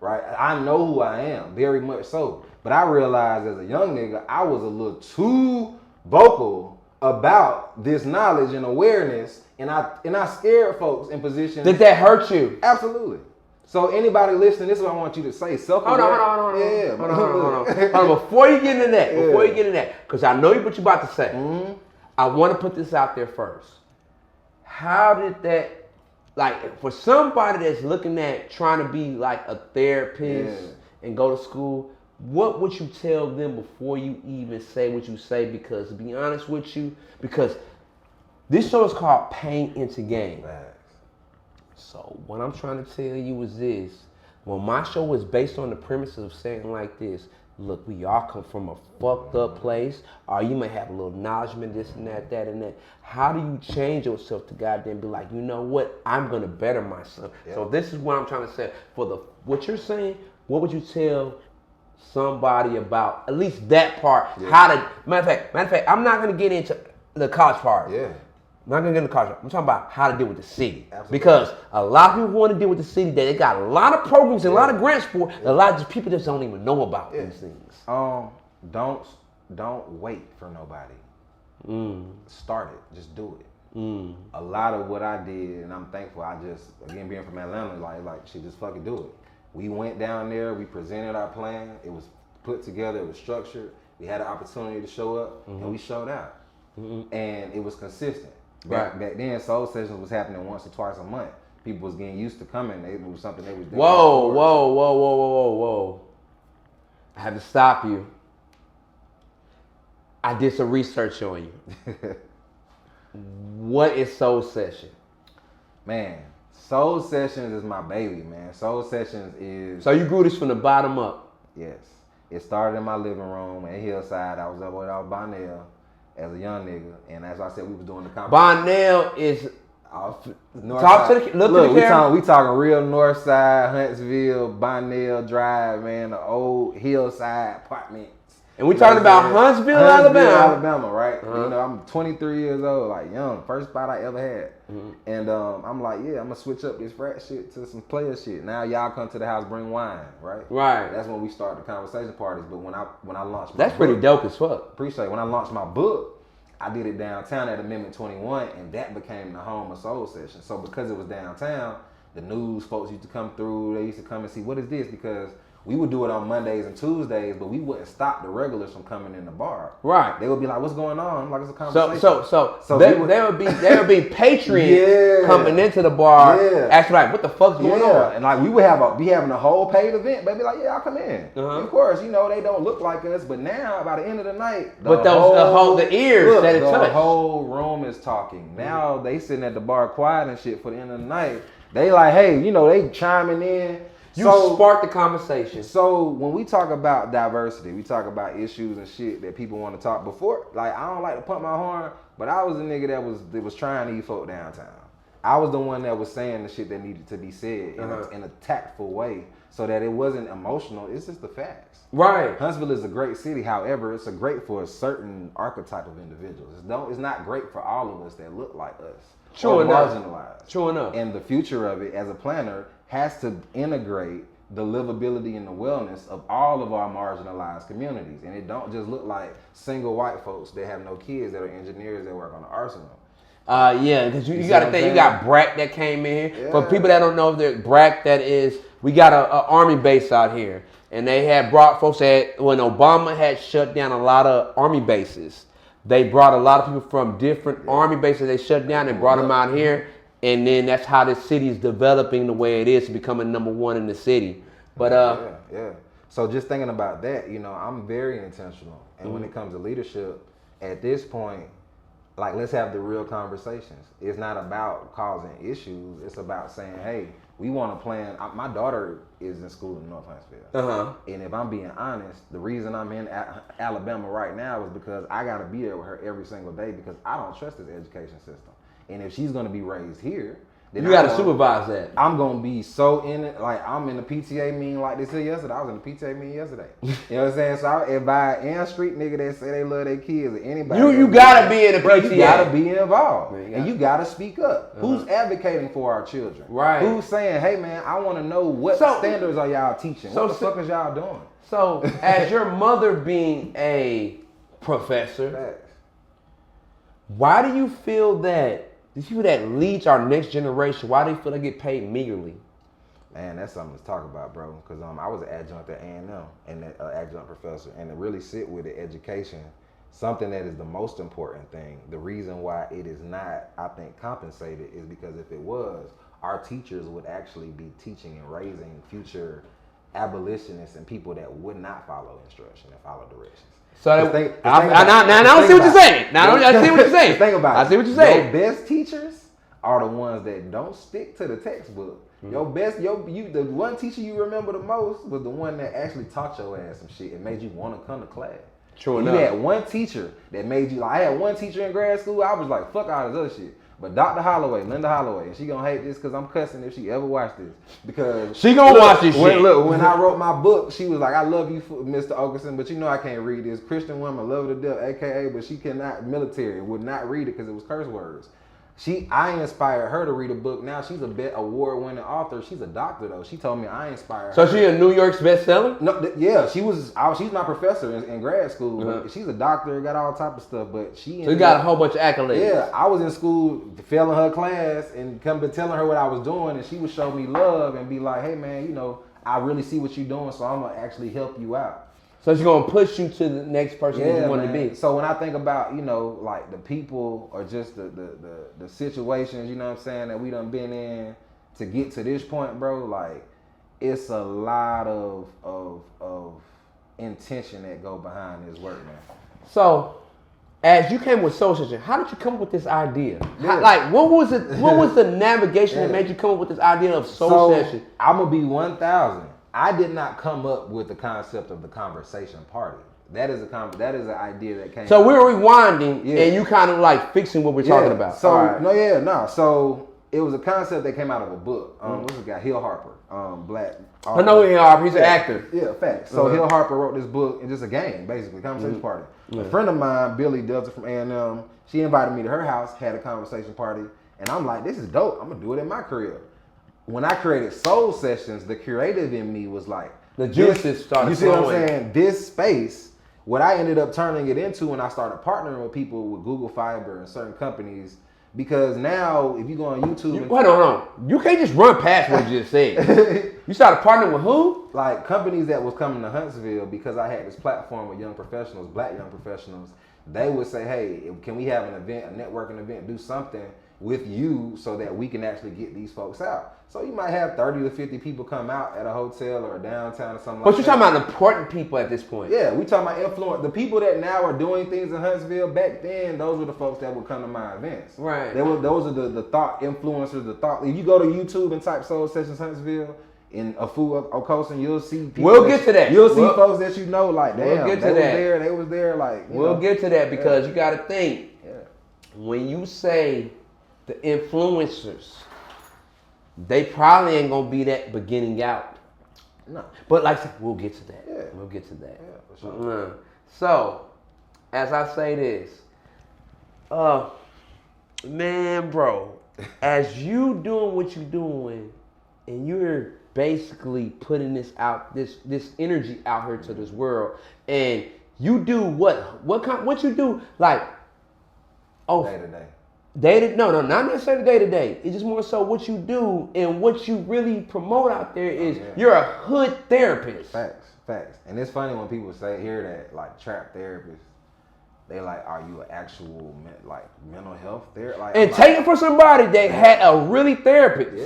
right? I know who I am, very much so. But I realized as a young nigga, I was a little too vocal about this knowledge and awareness, and I scared folks in positions. Did that hurt you? Absolutely. So anybody listening, this is what I want you to say. Hold on. Before you get into that, because I know what you're about to say. Mm-hmm. I want to put this out there first. How did that, like, for somebody that's looking at trying to be like a therapist and go to school, what would you tell them before you even say what you say? Because to be honest with you, because this show is called Pain into Gain. So what I'm trying to tell you is this. When my show is based on the premise of saying like this, look, we all come from a fucked up place, or you may have a little acknowledgement, this and that, that and that. How do you change yourself to goddamn be like, you know what, I'm gonna better myself. Yep. So this is what I'm trying to say. For what you're saying, what would you tell somebody about at least that part? Yeah. How to matter of fact, I'm not gonna get into the college part. Yeah. I'm not gonna get into college. I'm talking about how to deal with the city. Absolutely. Because a lot of people want to deal with the city. They got a lot of programs and a lot of grants for. A lot of people just don't even know about these things. Don't wait for nobody. Start it. Just do it. A lot of what I did, and I'm thankful. I just, again, being from Atlanta, like shit, just fucking do it. We went down there. We presented our plan. It was put together. It was structured. We had an opportunity to show up, and we showed out. And it was consistent. Back then, soul sessions was happening once or twice a month. People was getting used to coming. It was something they was doing. Whoa. I had to stop you. I did some research on you. What is soul session? Man, soul sessions is my baby, man. Soul sessions is... So you grew this from the bottom up? Yes. It started in my living room at Hillside. I was up with Bonnell as a young nigga, and as I said, we was doing the competition. Bonnell is talk to the look. We talking real North Side, Huntsville, Bonnell Drive, man. The old Hillside apartments. And we talking about Huntsville, Alabama, right? You know, I'm 23 years old, like young, first spot I ever had, and I'm like, yeah, I'm gonna switch up this frat shit to some player shit. Now y'all come to the house, bring wine, right? Right. That's when we start the conversation parties. But when I launched, that's pretty dope as fuck. Appreciate it. When I launched my book, I did it downtown at Amendment 21, and that became the home of Soul Session. So because it was downtown, the news folks used to come through. They used to come and see, what is this? Because we would do it on Mondays and Tuesdays, but we wouldn't stop the regulars from coming in the bar. Right. They would be like, "What's going on?" I'm like, it's a conversation. So there would be patrons coming into the bar, asking like, "What the fuck's going on?" And like we would be having a whole paid event, but be like, "Yeah, I'll come in." Of course, you know they don't look like us, but now by the end of the night, the ears that it touched, the whole room is talking. Now they sitting at the bar quiet and shit for the end of the night. They like, hey, you know, they chiming in. You spark the conversation. So when we talk about diversity, we talk about issues and shit that people want to talk before. Like, I don't like to pump my horn, but I was a nigga that was trying to eat folk downtown. I was the one that was saying the shit that needed to be said in a tactful way, so that it wasn't emotional. It's just the facts. Right. Huntsville is a great city. However, it's great for a certain archetype of individuals. It's not great for all of us that look like us. True enough. Marginalized. True enough. And the future of it, as a planner, has to integrate the livability and the wellness of all of our marginalized communities. And it don't just look like single white folks that have no kids that are engineers that work on the arsenal. Because you got to think, you got BRAC that came in here. Yeah. For people that don't know, BRAC, that is, we got a army base out here. And they had brought folks when Obama had shut down a lot of army bases, they brought a lot of people from different army bases they shut down and brought them out here. And then that's how the city is developing the way it is, becoming number one in the city. But So just thinking about that, you know, I'm very intentional. And when it comes to leadership, at this point, like, let's have the real conversations. It's not about causing issues. It's about saying, hey, we want to plan. My daughter is in school in North Huntsville. And if I'm being honest, the reason I'm in Alabama right now is because I got to be there with her every single day because I don't trust this education system. And if she's going to be raised here, then you got to supervise that. I'm gonna be so in it. Like I'm in the PTA meeting like this here yesterday. I was in the PTA meeting yesterday. You know what I'm saying? So if I am street nigga that say they love their kids or anybody, you gotta be in the PTA. You gotta be involved, Man, and you gotta speak up. Who's advocating for our children? Right. Who's saying, hey man, I want to know what standards are y'all teaching? What the fuck is y'all doing? So as your mother being a professor, Facts. why do you feel that these people that lead our next generation, why do they feel they get paid meagerly? Man, that's something to talk about, bro. Because I was an adjunct at A&M and an adjunct professor. And to really sit with the education, something that is the most important thing, the reason why it is not, I think, compensated is because if it was, our teachers would actually be teaching and raising future abolitionists and people that would not follow instruction and follow directions. So I don't see what you're saying. Now I see what you're saying. Think about it. I see what you're saying. Your best teachers are the ones that don't stick to the textbook. Your best, the one teacher you remember the most was the one that actually taught your ass some shit and made you want to come to class. True enough. You had one teacher that made you, like, I had one teacher in grad school, I was like, fuck all this other shit. But Dr. Holloway, Linda Holloway, and she gonna hate this because I'm cussing if she ever watched this. Because she gonna watch this shit. Look, when I wrote my book, she was like, I love you, Mr. Ogerson, but you know I can't read this. Christian woman, love her to death, AKA, but she cannot, military, would not read it because it was curse words. I inspired her to read a book. Now she's a award-winning author. She's a doctor though. She told me I inspired her. So she a New York's bestseller? No, yeah, she's my professor in grad school. But she's a doctor, got all type of stuff. But so you got a whole bunch of accolades. Yeah, I was in school, failing her class, and telling her what I was doing, and she would show me love and be like, "Hey man, you know, I really see what you're doing, so I'm gonna actually help you out." So she's gonna push you to the next person that you want to be. So when I think about, you know, like the people or just the situations, you know what I'm saying, that we done been in to get to this point, bro, like it's a lot of intention that go behind this work, man. So as you came with Soul Session, how did you come up with this idea? What was the navigation that made you come up with this idea of Soul Session? I'm gonna be 1,000. I did not come up with the concept of the conversation party. That is an idea that came. So we're rewinding, and you kind of like fixing what we're talking about. So So it was a concept that came out of a book. What's this guy? Hill Harper, black. I know Hill Harper. He's an actor. Yeah, facts. So Hill Harper wrote this book, and just a game, basically, conversation party. A friend of mine, Billy Delta from A&M, she invited me to her house, had a conversation party, and I'm like, this is dope. I'm gonna do it in my crib. When I created Soul Sessions, the creative in me was like, the juices started flowing. You see what I'm saying? This space, what I ended up turning it into when I started partnering with people with Google Fiber and certain companies, because now if you go on YouTube, hold on, you can't just run past what you just said. You started partnering with who? Like companies that was coming to Huntsville, because I had this platform with young professionals, black young professionals. They would say, hey, can we have an event, a networking event, do something with you so that we can actually get these folks out. So you might have 30 to 50 people come out at a hotel or downtown or something like that. But you're talking about important people at this point. Yeah, we talking about influence. The people that now are doing things in Huntsville, back then, those were the folks that would come to my events. Right. Those are the thought influencers, the thought. If you go to YouTube and type Soul Sessions Huntsville in Afu Okosan, you'll see people. We'll get to that. You'll see folks that you know, like, damn, we'll get to that. They was there, like, we'll get to that because you got to think. Yeah. When you say the influencers, they probably ain't gonna be that beginning out. No. But like I said, we'll get to that. Yeah. We'll get to that. Yeah, for sure. So, as I say this, man, bro, as you doing what you doing, and you're basically putting this out, this energy out here to this world, and you do what you do, like, day to day. No, not necessarily day to day. It's just more so what you do and what you really promote out there is you're a hood therapist. Facts. And it's funny when people hear that, like, trap therapist. They like, are you an actual mental health therapist? Like, and take it for somebody that had a really therapist.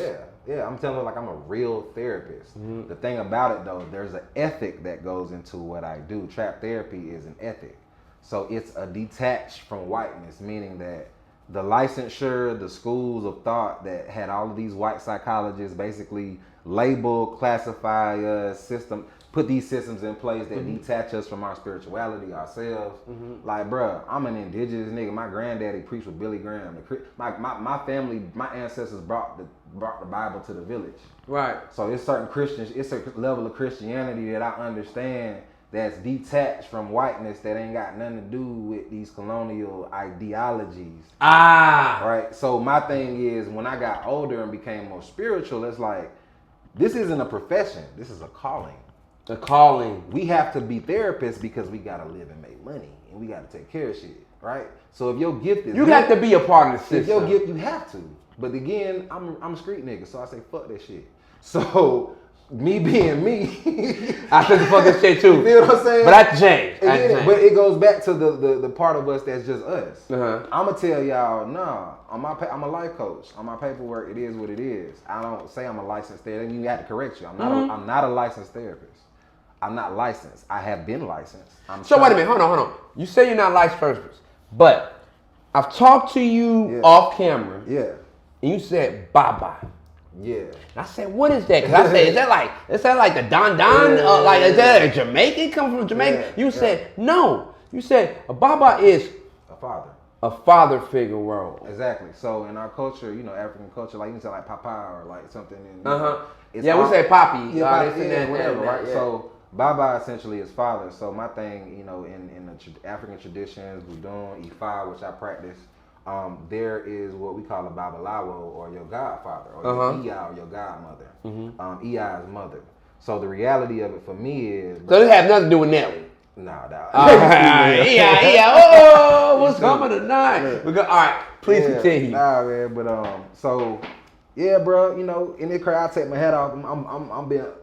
Yeah. I'm telling you, like, I'm a real therapist. Mm-hmm. The thing about it though, there's an ethic that goes into what I do. Trap therapy is an ethic. So it's a detached from whiteness, meaning that the licensure, the schools of thought that had all of these white psychologists basically label, classify us, system, put these systems in place that detach us from our spirituality, ourselves. Like, bruh, I'm an indigenous nigga. My granddaddy preached with Billy Graham. My family, my ancestors brought the Bible to the village. Right. So it's certain Christians, it's a level of Christianity that I understand that's detached from whiteness that ain't got nothing to do with these colonial ideologies. Right? So my thing is, when I got older and became more spiritual, it's like, this isn't a profession. This is a calling. A calling. We have to be therapists because we got to live and make money. And we got to take care of shit. Right? So if your gift is... You got to be a part of the system. If your gift, you have to. But again, I'm a street nigga, so I say, fuck that shit. So... me being me, I said the fucking shit too. You feel what I'm saying? But I changed. But it goes back to the part of us that's just us. Uh-huh. I'm gonna tell y'all, nah. I'm a life coach. On my paperwork, it is what it is. I don't say I'm a licensed therapist. You have to correct you. I'm not a licensed therapist. I'm not licensed. I have been licensed. So wait a minute. Hold on. You say you're not licensed therapist, but I've talked to you off camera. Yeah. And you said bye-bye. Yeah. And I said, what is that? Because I said, is that like the Don Don? Like, is that a Jamaican? Come from Jamaica? You said, no. You said a Baba is a father. A father figure role. Exactly. So in our culture, African culture, like you can say like Papa or like something. We say Papi. Whatever, right? Yeah. So Baba essentially is father. So my thing, in the African traditions, Budun, Ifa, which I practice, there is what we call a Babalawo or your godfather or your Iya or your godmother. Iya is mother. So the reality of it for me is... So it has nothing to do with Nelly? Nah. Iya. What's coming tonight? All right, please continue. Nah, man, but so... Yeah, bro, in this crowd, I take my head off.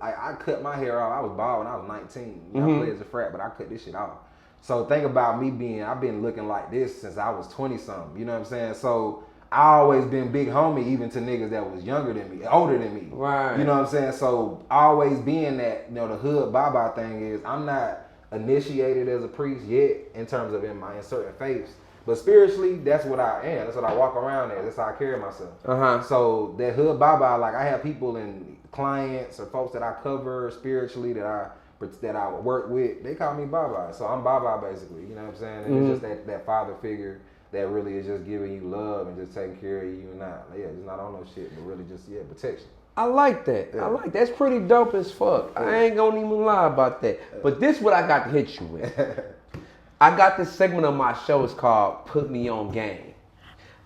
I cut my hair off. I was bald when I was 19. I played as a frat, but I cut this shit off. So think about me I've been looking like this since I was 20-something. You know what I'm saying? So I always been big homie even to niggas that was younger than me, older than me. Right. You know what I'm saying? So always being that, the hood Baba thing is, I'm not initiated as a priest yet in terms of in certain faiths. But spiritually, that's what I am. That's what I walk around as. That's how I carry myself. So that hood Baba, like I have people and clients or folks that I cover spiritually that I work with, they call me Baba. So I'm Baba basically, you know what I'm saying? And it's just that father figure that really is just giving you love and just taking care of you and just not on no shit, but really just, protection. I like that. Yeah. That's pretty dope as fuck. Yeah. I ain't gonna even lie about that. But this what I got to hit you with. I got this segment of my show. It's called Put Me On Game.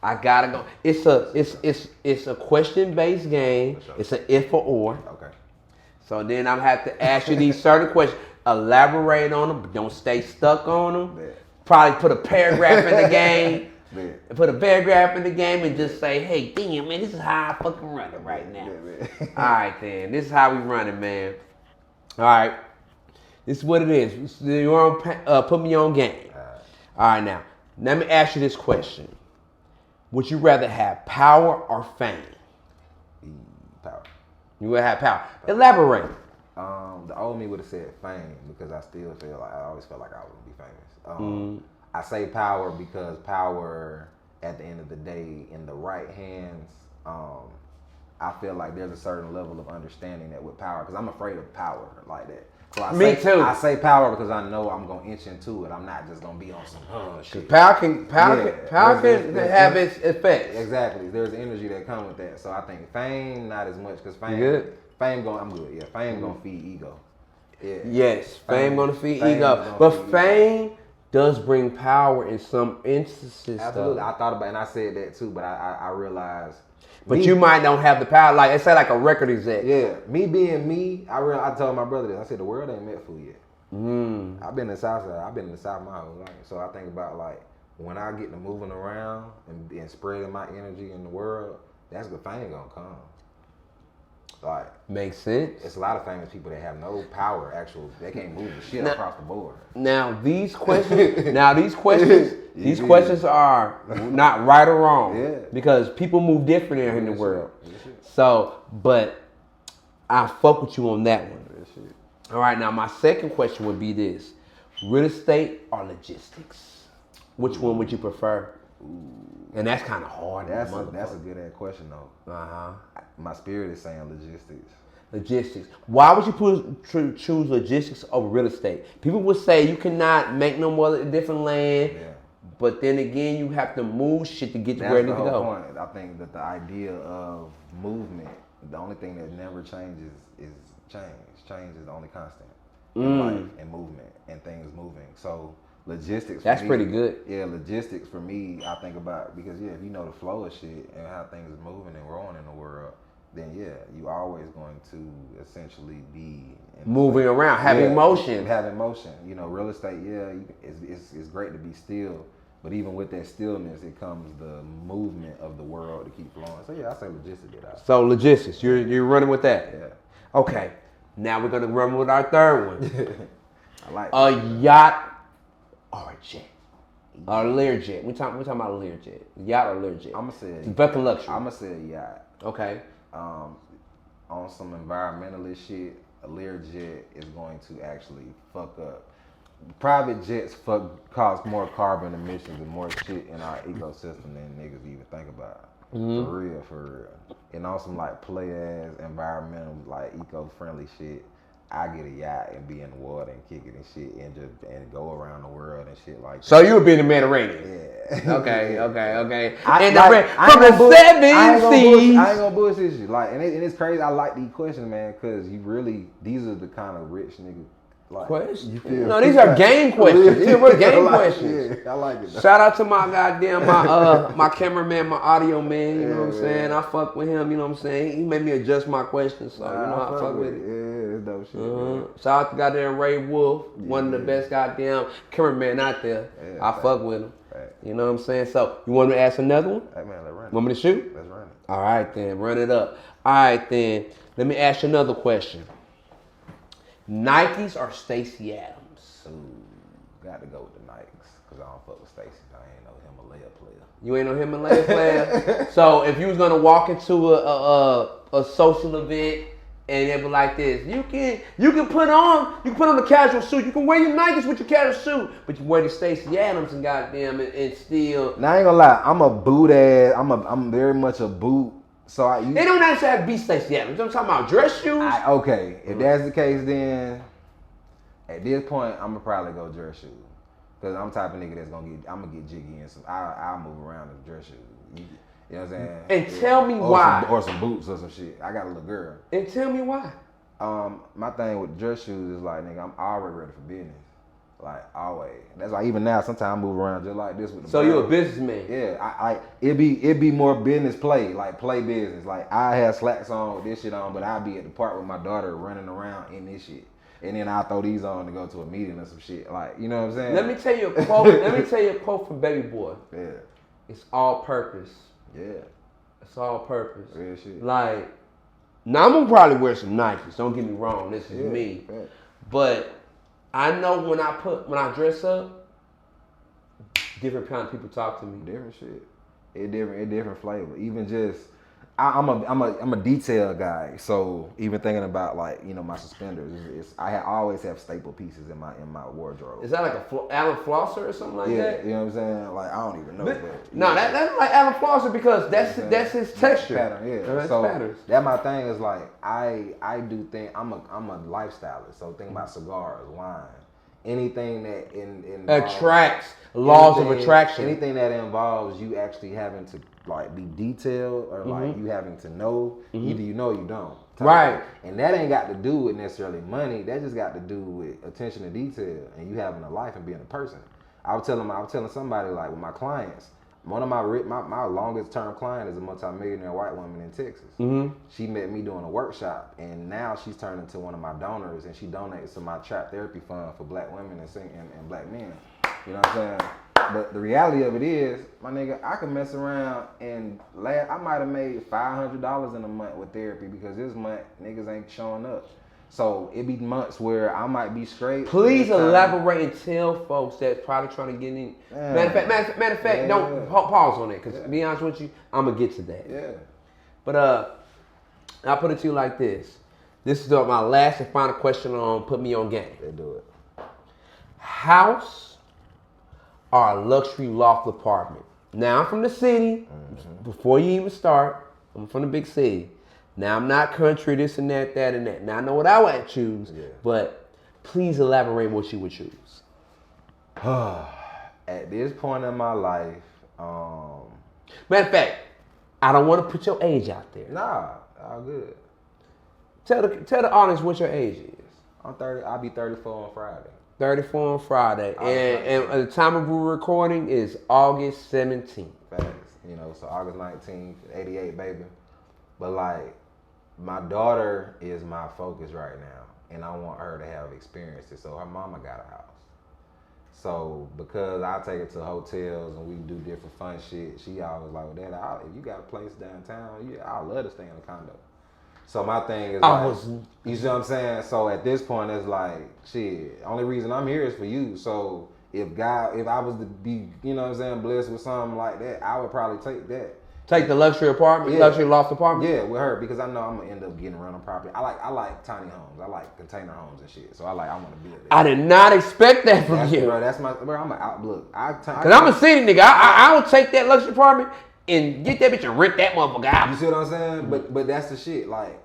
I gotta go. It's a question-based game. Sure. It's an if or. Okay. So then I'm have to ask you these certain questions. Elaborate on them, but don't stay stuck on them. Man. Probably put a paragraph in the game. Man. Put a paragraph in the game and just say, hey, damn, man, this is how I fucking run it right now. All right, then. This is how we run it, man. All right. This is what it is. You want to put me on game. All right, now. Let me ask you this question. Would you rather have power or fame? Power. You would have power. Elaborate. The old me would have said fame because I still feel like I always felt like I wouldn't be famous. I say power because power, at the end of the day, in the right hands, I feel like there's a certain level of understanding that with power, because I'm afraid of power like that. So Me too. I say power because I know I'm gonna inch into it. I'm not just gonna be on some shit. Power can have its effects. Exactly. There's energy that comes with that. So I think fame not as much because fame. I'm good. Yeah, fame gonna feed ego. Yeah. Yes, fame gonna feed ego, but fame does bring power in some instances. Absolutely. I thought about it and I said that too, but I realized. But you might not have the power, like, say like a record exec. Yeah, me being me, I told my brother this. I said the world ain't meant for you yet. I've been in the South Side. I've been in the South my whole life. So I think about like when I get to moving around and spreading my energy in the world, that's the fame gonna come. Like, makes sense. It's a lot of famous people that have no power. They can't move the shit across the board. Now these questions, these questions are not right or wrong because people move different in the world. So, but I fuck with you on that one. All right, now my second question would be this: real estate or logistics? Which one would you prefer? And that's kind of hard. That's a good ass question though. My spirit is saying logistics. Logistics. Why would you choose logistics over real estate? People would say you cannot make no more different land, but then again, you have to move shit to get to where it needs to go. Point. I think that the idea of movement, the only thing that never changes is change. Change is the only constant in life and movement and things moving. So logistics. That's pretty good. Yeah, logistics for me, I think about because if you know the flow of shit and how things are moving and growing in the world, then you always going to essentially be moving around, having motion. Having motion. You know, real estate, it's great to be still, but even with that stillness, it comes the movement of the world to keep flowing. So I say logistics. So logistics, you're running with that. Yeah. Okay, now we're gonna run with our third one. I like a yacht or a jet. Or a Learjet. We're talking about a Learjet. Yacht or Learjet. I'm gonna say bucket luxury. I'm gonna say a yacht. Okay. On some environmentalist shit, a Learjet is going to actually fuck up. Private jets cause more carbon emissions and more shit in our ecosystem than niggas even think about. For real. And on some like play ass environmental like eco-friendly shit, I get a yacht and be in the water and kick it and shit and go around the world and shit like that. So you would be in the Mediterranean? Yeah. Okay. I ain't gonna bullshit you. Like, and it's crazy. I like these questions, man, because these are the kind of rich niggas. Like, questions? No, these are game questions. These are game questions. Yeah, I like it. Though. Shout out to my goddamn my cameraman, my audio man. You know what I'm saying? I fuck with him. You know what I'm saying? He made me adjust my questions, so I fuck with it. Yeah, it's dope shit. Shout out to goddamn Ray Wolf, one of the best goddamn cameraman out there. Yeah, I fuck with him. Right. You know what I'm saying? So you want me to ask another one? Hey man, let's run it. Want me to shoot? Let's run it. All right then, run it up. All right then, let me ask you another question. Nikes or Stacey Adams? Ooh, got to go with the Nikes because I don't fuck with Stacey. I ain't no Himalaya player. You ain't no Himalaya player? So if you was gonna walk into a social event and it was like this, you can put on the casual suit. You can wear your Nikes with your casual suit, but you wear the Stacey Adams and goddamn and still. Now I ain't gonna lie, I'm a boot ass. I'm very much a boot. So they don't necessarily have to be Stacey Adams. I'm talking about dress shoes. Okay, if that's the case, then at this point I'm gonna probably go dress shoes because I'm the type of nigga that's I'm gonna get jiggy and some. I'll move around in dress shoes. You know what I'm saying? And tell me why. Or some boots or some shit. I got a little girl. And tell me why. My thing with dress shoes is like, nigga, I'm already ready for business. Like, always. That's why even now, sometimes I move around just like this with the So you're a businessman? Yeah. It'd be more business play, like play business. Like, I have slacks on with this shit on, but I'll be at the park with my daughter running around in this shit. And then I'll throw these on to go to a meeting or some shit. Like, you know what I'm saying? Let me tell you a quote from Baby Boy. Yeah. It's all purpose. Yeah. It's all purpose. Real shit. Like, now I'm gonna probably wear some Nikes. Don't get me wrong. This is me. Yeah. But I know when I dress up, different kind of people talk to me. Different shit. It different flavor. Even just, I'm a detail guy. So even thinking about like, you know, my suspenders, I always have staple pieces in my wardrobe. Is that like a Alan Flosser or something like that? Yeah, you know what I'm saying? Like, I don't even know. That's like Alan Flosser because that's his texture. Pattern, yeah. That's so patterns. That my thing is like I do think I'm a lifestylist. So think about cigars, wine, anything that in attracts laws of attraction. Anything that involves you actually having to like be detailed or like you having to know, either you know or you don't. Right. And that ain't got to do with necessarily money. That just got to do with attention to detail and you having a life and being a person. I was telling somebody like with my clients, one of my longest term client is a multimillionaire white woman in Texas. She met me doing a workshop and now she's turned into one of my donors and she donates to my trap therapy fund for black women and black men. You know what I'm saying? But the reality of it is, my nigga, I could mess around and I might have made $500 in a month with therapy because this month niggas ain't showing up. So it be months where I might be straight. Please elaborate and tell folks that's probably trying to get in. Matter of fact, don't pause on it because to be honest with you, I'm gonna get to that. Yeah. But I'll put it to you like this. This is my last and final question on Put Me On Game. They do it. House or a luxury loft apartment? Now I'm from the city. Before you even start, I'm from the big city. Now, I'm not country, this and that, that and that. Now, I know what I would choose, but please elaborate what you would choose. At this point in my life, matter of fact, I don't want to put your age out there. nah, all good. Tell the audience what your age is. I'm 30. I'll be 34 on Friday. 34 on Friday, and the time of we're recording is August 17th. Facts, so August 19th, 88, baby. But like, my daughter is my focus right now, and I want her to have experiences. So her mama got a house. So because I take her to hotels and we do different fun shit, she always like, well, Dad, if you got a place downtown, I'd love to stay in a condo. So my thing is you see what I'm saying? So at this point, it's like, shit, only reason I'm here is for you. So if I was to be, blessed with something like that, I would probably take that. Take the luxury apartment, luxury loft apartment? Yeah, with her, because I know I'm gonna end up getting rental property. I like tiny homes. I like container homes and shit. So I want to build it. I did not expect that from you. Bro, I'm an outlook. Cause I'm a city nigga. I would take that luxury apartment and get that bitch and rent that motherfucker out. You see what I'm saying? But that's the shit. Like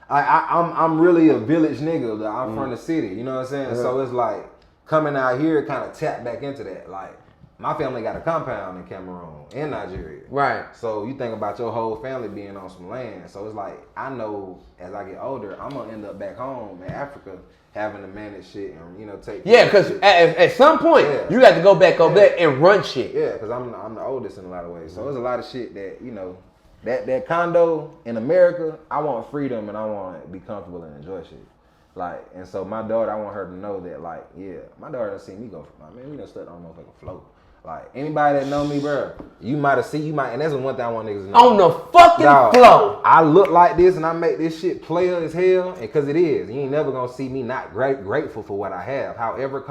I'm really a village nigga. I'm from the city. You know what I'm saying? Yeah. So it's like coming out here kind of tap back into that. Like my family got a compound in Cameroon and Nigeria. Right. So you think about your whole family being on some land. So it's like I know as I get older, I'm gonna end up back home in Africa having to manage shit and take. Yeah, because at some point you got to go back over there and run shit. Yeah, because I'm the oldest in a lot of ways. So there's a lot of shit that that condo in America. I want freedom and I want to be comfortable and enjoy shit. Like, and so my daughter, I want her to know that, like, my daughter done seen me go from, we done slept on a motherfucking float. Like, anybody that know me, bro, and that's one thing I want niggas to know. On the fucking floor. I look like this and I make this shit player as hell, and cause it is. You ain't never gonna see me not grateful for what I have. However,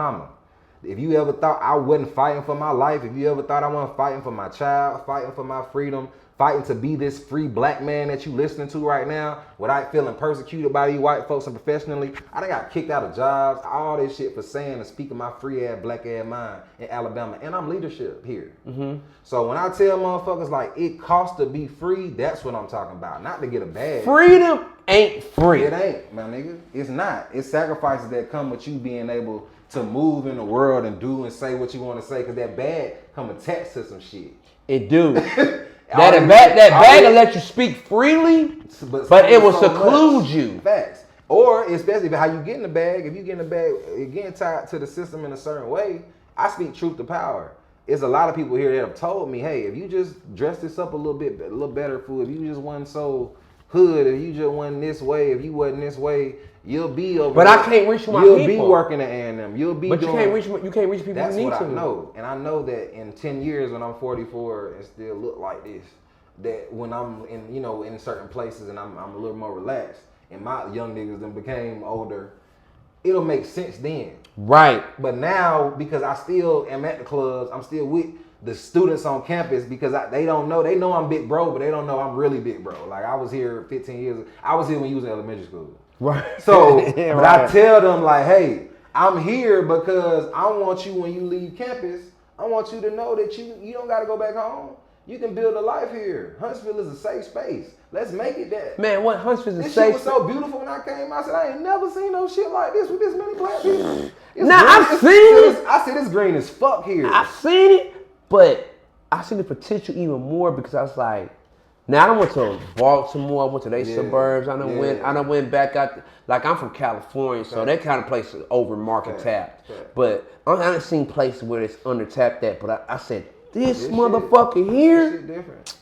if you ever thought I wasn't fighting for my life, if you ever thought I wasn't fighting for my child, fighting for my freedom, fighting to be this free black man that you listening to right now without feeling persecuted by these white folks and professionally. I done got kicked out of jobs, all this shit for saying and speaking my free ass black ass mind in Alabama. And I'm leadership here. Mm-hmm. So when I tell motherfuckers like it costs to be free, that's what I'm talking about. Not to get a bag. Freedom ain't free. It ain't, my nigga. It's not. It's sacrifices that come with you being able to move in the world and do and say what you want to say, because that bag come attached to some shit. It do. That bag will let you speak freely, but it will seclude you. Facts. Or especially how you get in the bag. If you get in the bag, you're getting tied to the system in a certain way. I speak truth to power. It's a lot of people here that have told me, hey, if you just dress this up a little better, fool. If you just wasn't so hood, if you just wasn't this way, if you wasn't this way, you'll be over. But there. I can't reach my people. You'll be working at A&M. You'll be. But doing, you can't reach people. That's you need what to. I know, and I know that in 10 years when I'm 44 and still look like this, that when I'm in in certain places and I'm a little more relaxed, and my young niggas then became older, it'll make sense then. Right. But now because I still am at the clubs, I'm still with the students on campus because they don't know. They know I'm big bro, but they don't know I'm really big bro. Like I was here 15 years. I was here when you was in elementary school. Right. So, yeah, but right. I tell them like, hey, I'm here because I want you when you leave campus, I want you to know that you don't got to go back home. You can build a life here. Huntsville is a safe space. Let's make it that. Man, what Huntsville is a safe space? This shit was so beautiful when I came. I said, I ain't never seen no shit like this with this many black people. I've seen it. I said, it's green as fuck here. I've seen it, but I see the potential even more because I was like, now I done went to Baltimore, I went to their suburbs, I done went back out, like I'm from California, so that kind of place is over market tapped. But I done seen places where it's under tapped at, but I said, this motherfucker here. This shit different.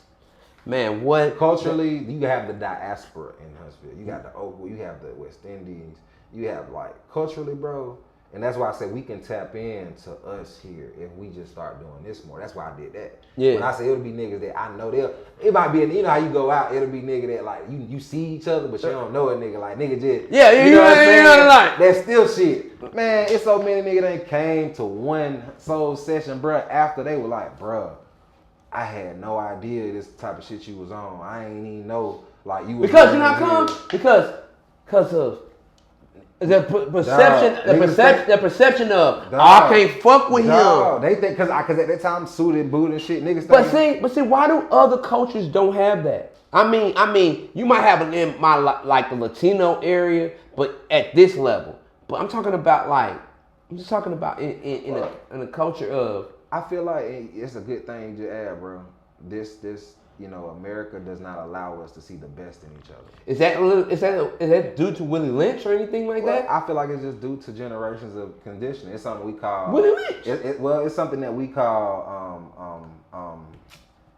Man, what? Culturally, you have the diaspora in Huntsville. You got the Oakwood, you have the West Indies, you have like culturally, bro. And that's why I said we can tap into us here if we just start doing this more. That's why I did that. Yeah. When I say it'll be niggas that I know it might be, how you go out, it'll be nigga that like you see each other, but you don't know a nigga. Like nigga just. Yeah, you know what I'm saying? Like. That's still shit. Man, it's so many niggas that came to one soul session, bro, after they were like, bro, I had no idea this type of shit you was on. I ain't even know like you was. Because you know how come? Because of the perception of I can't fuck with him. They think because at that time suited, booted and shit, niggas. But see, why do other cultures don't have that? I mean, you might have it in my like the Latino area, but at this level. But I'm talking about in a culture of. I feel like it's a good thing to add, bro. This America does not allow us to see the best in each other. Is that due to Willie Lynch or anything like that? I feel like it's just due to generations of conditioning. It's something we call Willie Lynch. It's something that we call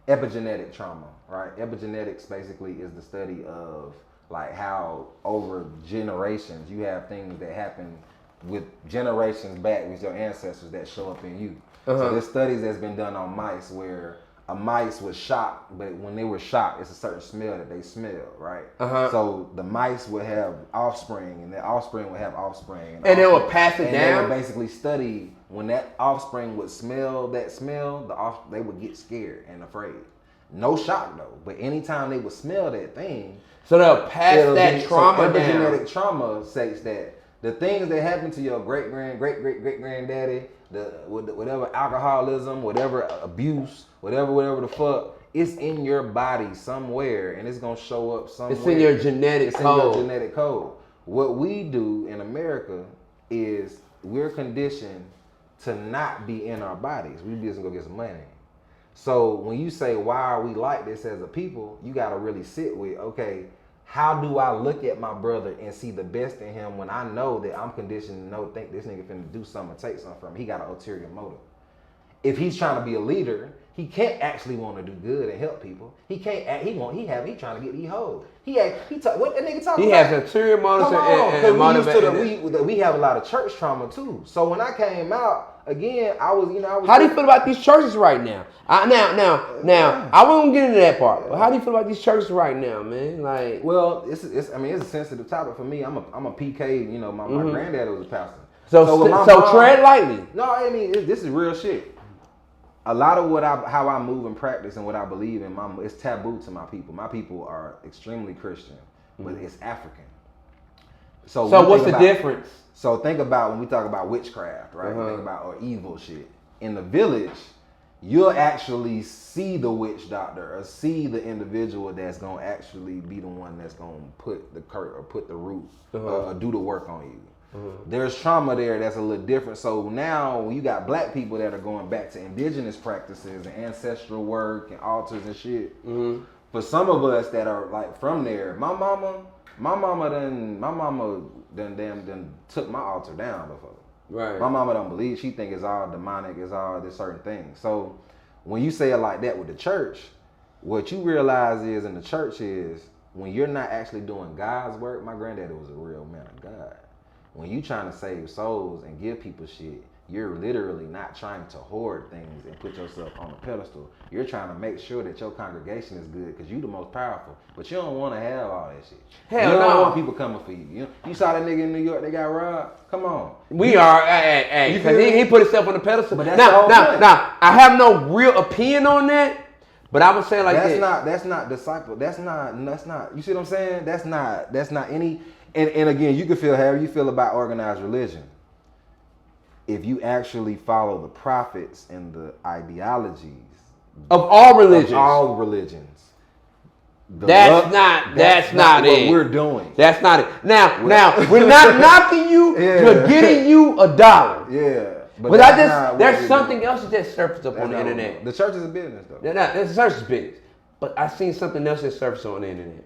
epigenetic trauma, right? Epigenetics basically is the study of like how over generations you have things that happen with generations back with your ancestors that show up in you. So there's studies that's been done on mice where a mice was shocked, but when they were shocked, it's a certain smell that they smell, right? So the mice would have offspring, and their offspring would have offspring, and they would pass it down. They would basically study when that offspring would smell that smell, they would get scared and afraid. No shock though, but anytime they would smell that thing, so they'll pass that trauma down. Epigenetic trauma states that the things that happen to your great granddaddy, whatever alcoholism, whatever abuse, whatever the fuck, it's in your body somewhere, and it's gonna show up somewhere. It's in your genetic code. In your genetic code. What we do in America is we're conditioned to not be in our bodies. We just go get some money. So when you say why are we like this as a people, you gotta really sit with, okay, how do I look at my brother and see the best in him when I know that I'm conditioned to think this nigga finna do something or take something from him? He got an ulterior motive. If he's trying to be a leader, he can't actually want to do good and help people. He can't. He trying to get these hoes. What that nigga talking about? He has ulterior motives and motivation. We have a lot of church trauma too. So when I came out again, I was. How do you feel about these churches right now? Now, I won't get into that part. But how do you feel about these churches right now, man? Like, well, it's a sensitive topic for me. I'm a PK. My granddad was a pastor. So tread lightly. No, I mean this is real shit. A lot of how I move and practice and what I believe in, it's taboo to my people. My people are extremely Christian, but it's African. So what's the difference? So think about when we talk about witchcraft, right? Think about or evil shit. In the village, you'll actually see the witch doctor or see the individual that's gonna actually be the one that's gonna put the root or do the work on you. There's trauma there that's a little different. So now when you got black people that are going back to indigenous practices and ancestral work and altars and shit, for some of us that are like from there, my mama done took my altar down before. Right. My mama don't believe. She think it's all demonic, it's all this certain thing. So when you say it like that with the church, what you realize is in the church is when you're not actually doing God's work. My granddaddy was a real man of God. When you trying to save souls and give people shit, you're literally not trying to hoard things and put yourself on a pedestal. You're trying to make sure that your congregation is good because you the most powerful. But you don't want to have all that shit. Hell you don't no. want people coming for you. You saw that nigga in New York, they got robbed. Come on. We are, because he put himself on the pedestal. But that's now, I have no real opinion on that. But I would say like that's not disciple. That's not. You see what I'm saying? That's not any. And again, you can feel however you feel about organized religion. If you actually follow the prophets and the ideologies of all religions, that's not it. What we're doing. That's not it. Now we're not knocking you for getting you $1. Yeah. But there's something else that surfaced up on the internet. The church is a business though. The church is business. But I seen something else that surfaced on the internet.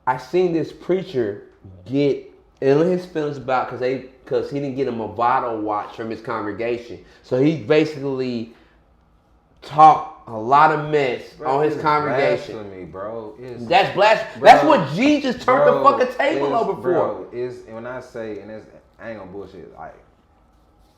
I seen this preacher get in his feelings about because he didn't get him a bottle watch from his congregation. So he basically talked a lot of mess on his congregation. Blasphemy, bro. That's blasphemy. That's what Jesus turned the fucking table over for. Bro, when I say, I ain't gonna bullshit, like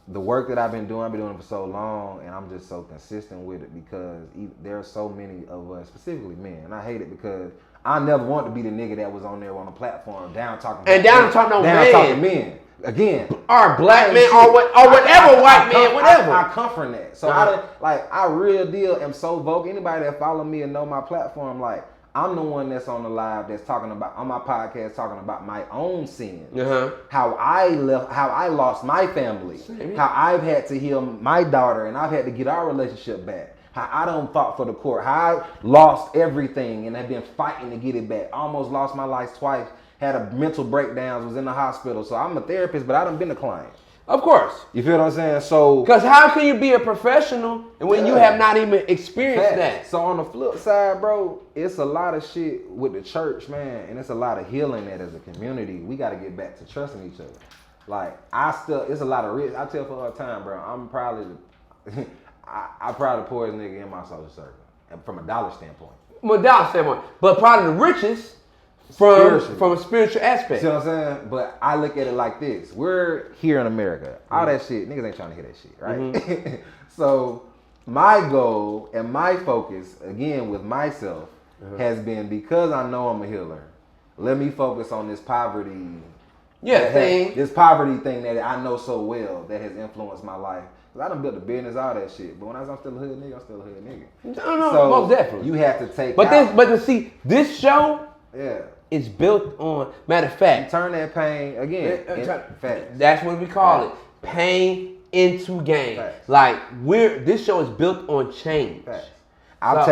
the work that I've been doing it for so long, and I'm just so consistent with it because there are so many of us, specifically men, and I hate it because I never want to be the nigga that was on there on a platform down talking men. Again, or black men or whatever white man, whatever. I come from that. So I real deal am so vocal. Anybody that follow me and know my platform, like I'm the one that's on the live that's talking about on my podcast talking about my own sins, how I lost my family, how I've had to heal my daughter, and I've had to get our relationship back. How I done fought for the court. How I lost everything and have been fighting to get it back. Almost lost my life twice. Had a mental breakdowns. Was in the hospital. So I'm a therapist, but I done been a client. Of course. You feel what I'm saying? So, because how can you be a professional when you have not even experienced that? So on the flip side, bro, it's a lot of shit with the church, man, and it's a lot of healing that as a community. We got to get back to trusting each other. Like it's a lot of risk. I tell for all the time, bro. I'm probably I probably the poorest nigga in my social circle, from a dollar standpoint. From a dollar standpoint, but probably the richest. From a spiritual aspect. See what I'm saying? But I look at it like this. We're here in America. All that shit, niggas ain't trying to hear that shit, right? Mm-hmm. So my goal and my focus, again, with myself, has been, because I know I'm a healer, let me focus on this poverty. This poverty thing that I know so well that has influenced my life. I done built a business, all that shit. But when I'm still a hood nigga, I'm still a hood nigga. No, so most definitely. You have to take But see, this show... Yeah. It's built on, matter of fact. Turn that pain, again, that's what we call it. Pain into gain. Facts. Like, this show is built on change. Facts. I've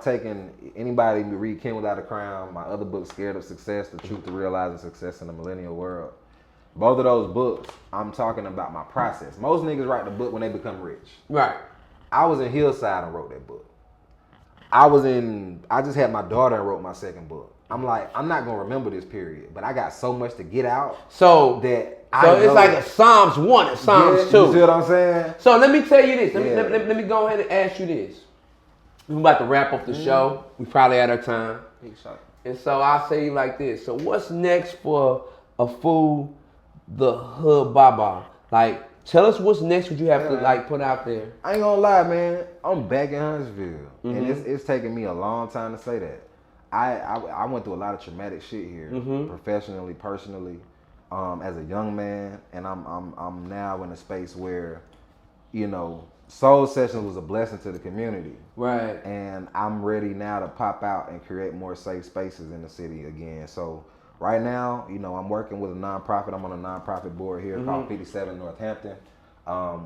taken anybody to read King Without a Crown, my other book, Scared of Success, The Truth to Realizing Success in the Millennial World. Both of those books, I'm talking about my process. Most niggas write the book when they become rich. Right. I was in Hillside and wrote that book. I just had my daughter and wrote my second book. I'm like, I'm not gonna remember this period, but I got so much to get out. So it's like a Psalms 1 and Psalms 2. You see what I'm saying? So let me tell you this. Let me go ahead and ask you this. We're about to wrap up the show. We probably at our time. And so I'll say you like this. So what's next for a fool, the Hood Baba? Like, tell us what's next. What you have to put out there? I ain't gonna lie, man. I'm back in Huntsville, and it's taken me a long time to say that. I went through a lot of traumatic shit here, professionally, personally, as a young man, and I'm now in a space where, Soul Sessions was a blessing to the community, right? And I'm ready now to pop out and create more safe spaces in the city again. So right now, I'm working with a nonprofit. I'm on a nonprofit board here called 57 Northampton.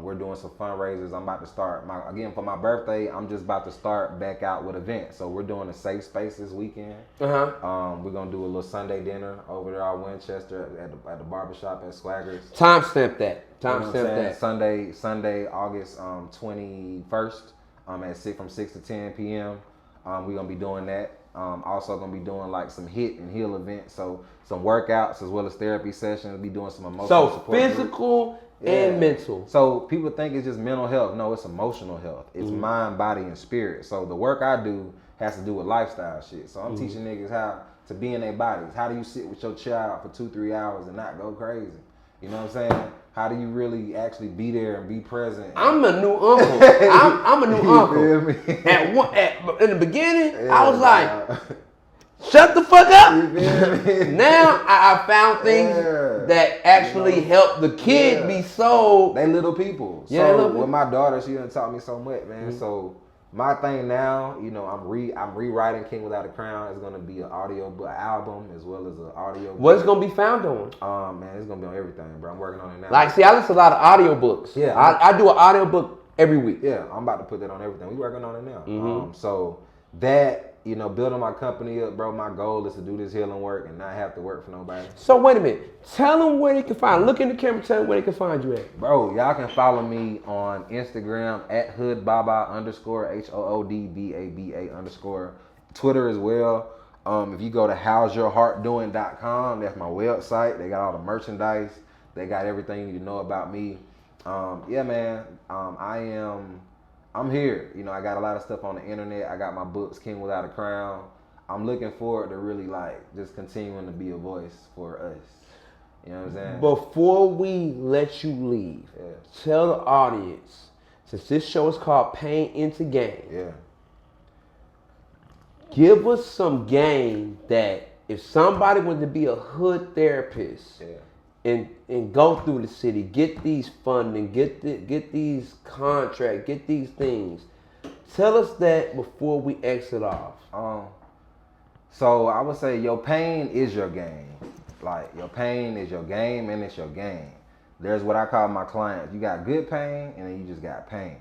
We're doing some fundraisers. I'm about to start for my birthday. I'm just about to start back out with events. So we're doing a safe space this weekend. We're gonna do a little Sunday dinner over there at Winchester at the barbershop at Swagger's. Timestamp that. Timestamp that. Sunday, August 21st. From 6 to 10 p.m. We're gonna be doing that. Also gonna be doing like some hit and heal events. So some workouts as well as therapy sessions. We'll be doing some emotional support. So physical. And mental. So people think it's just mental health. No, it's emotional health. It's mind, body, and spirit. So the work I do has to do with lifestyle shit. So I'm teaching niggas how to be in their bodies. How do you sit with your child for 2-3 hours and not go crazy? You know what I'm saying? How do you really actually be there and be present? I'm a new uncle. I'm a new uncle. In the beginning, I was like, shut the fuck up. Now I found things that actually help the kid be so. They little people. So with my daughter, she done taught me so much, man. So my thing now, I'm rewriting King Without a Crown. It's gonna be an audio book album as well as an audio book. What's gonna be found on? Man, it's gonna be on everything, bro. I'm working on it now. Like, see, I listen to a lot of audio books. Yeah, I do an audio book every week. Yeah, I'm about to put that on everything. We working on it now. So that. Building my company up, bro. My goal is to do this healing work and not have to work for nobody. So wait a minute. Tell them where they can find. Look in the camera. Tell them where they can find you at. Bro, y'all can follow me on Instagram at hoodbaba _HOODBABA_. Twitter as well. If you go to howsyourheartdoing.com, that's my website. They got all the merchandise. They got everything you need to know about me. Yeah, man. I'm here. I got a lot of stuff on the internet. I got my books, King Without a Crown. I'm looking forward to really just continuing to be a voice for us. You know what I'm saying? Before we let you leave, tell the audience, since this show is called Pain into Gain, give us some game that if somebody wanted to be a hood therapist, and go through the city, get these funding, get these contracts, get these things. Tell us that before we exit off. So I would say your pain is your game. Like, your pain is your game and it's your game. There's what I call my clients. You got good pain and then you just got pain.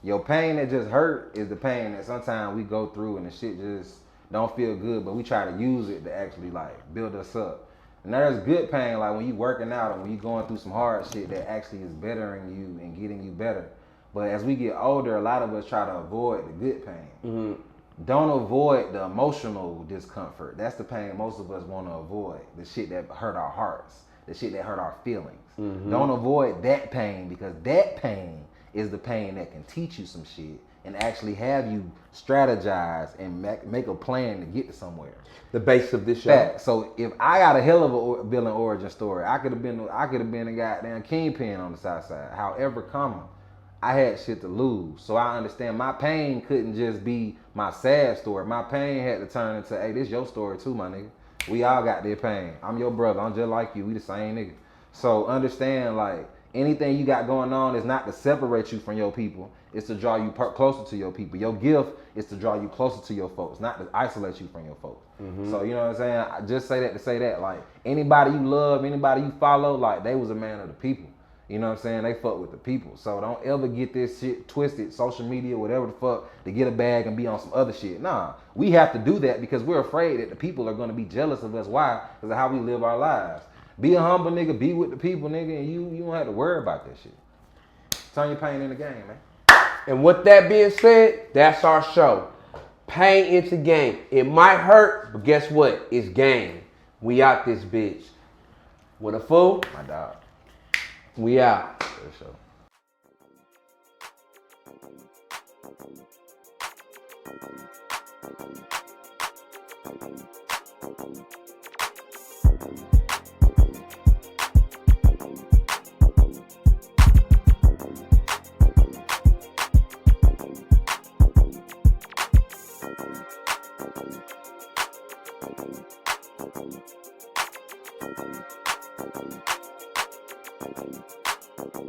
Your pain that just hurt is the pain that sometimes we go through and the shit just don't feel good, but we try to use it to actually like build us up. And there's good pain, like when you working out and when you going through some hard shit that actually is bettering you and getting you better. But as we get older, a lot of us try to avoid the good pain. Mm-hmm. Don't avoid the emotional discomfort. That's the pain most of us want to avoid. The shit that hurt our hearts, the shit that hurt our feelings. Mm-hmm. Don't avoid that pain, because that pain is the pain that can teach you some shit and actually have you strategize and make a plan to get to somewhere. The base of this show. Fact. So if I got a hell of a villain origin story, I could have been a goddamn kingpin on the south side. However, I had shit to lose. So I understand my pain couldn't just be my sad story. My pain had to turn into, hey, this your story too, my nigga. We all got that pain. I'm your brother. I'm just like you. We the same nigga. So understand, like, anything you got going on is not to separate you from your people. It's to draw you closer to your people. Your gift is to draw you closer to your folks, not to isolate you from your folks. Mm-hmm. So, you know what I'm saying? I just say that to say that. Like, anybody you love, anybody you follow, like, they was a man of the people. You know what I'm saying? They fuck with the people. So don't ever get this shit twisted, social media, whatever the fuck, to get a bag and be on some other shit. Nah, we have to do that because we're afraid that the people are going to be jealous of us. Why? Because of how we live our lives. Be a humble nigga, be with the people, nigga, and you don't have to worry about that shit. Turn your pain into game, man. And with that being said, that's our show. Pain into game. It might hurt, but guess what? It's game. We out this bitch. With a fool? My dog. We out. For sure.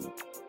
Thank you.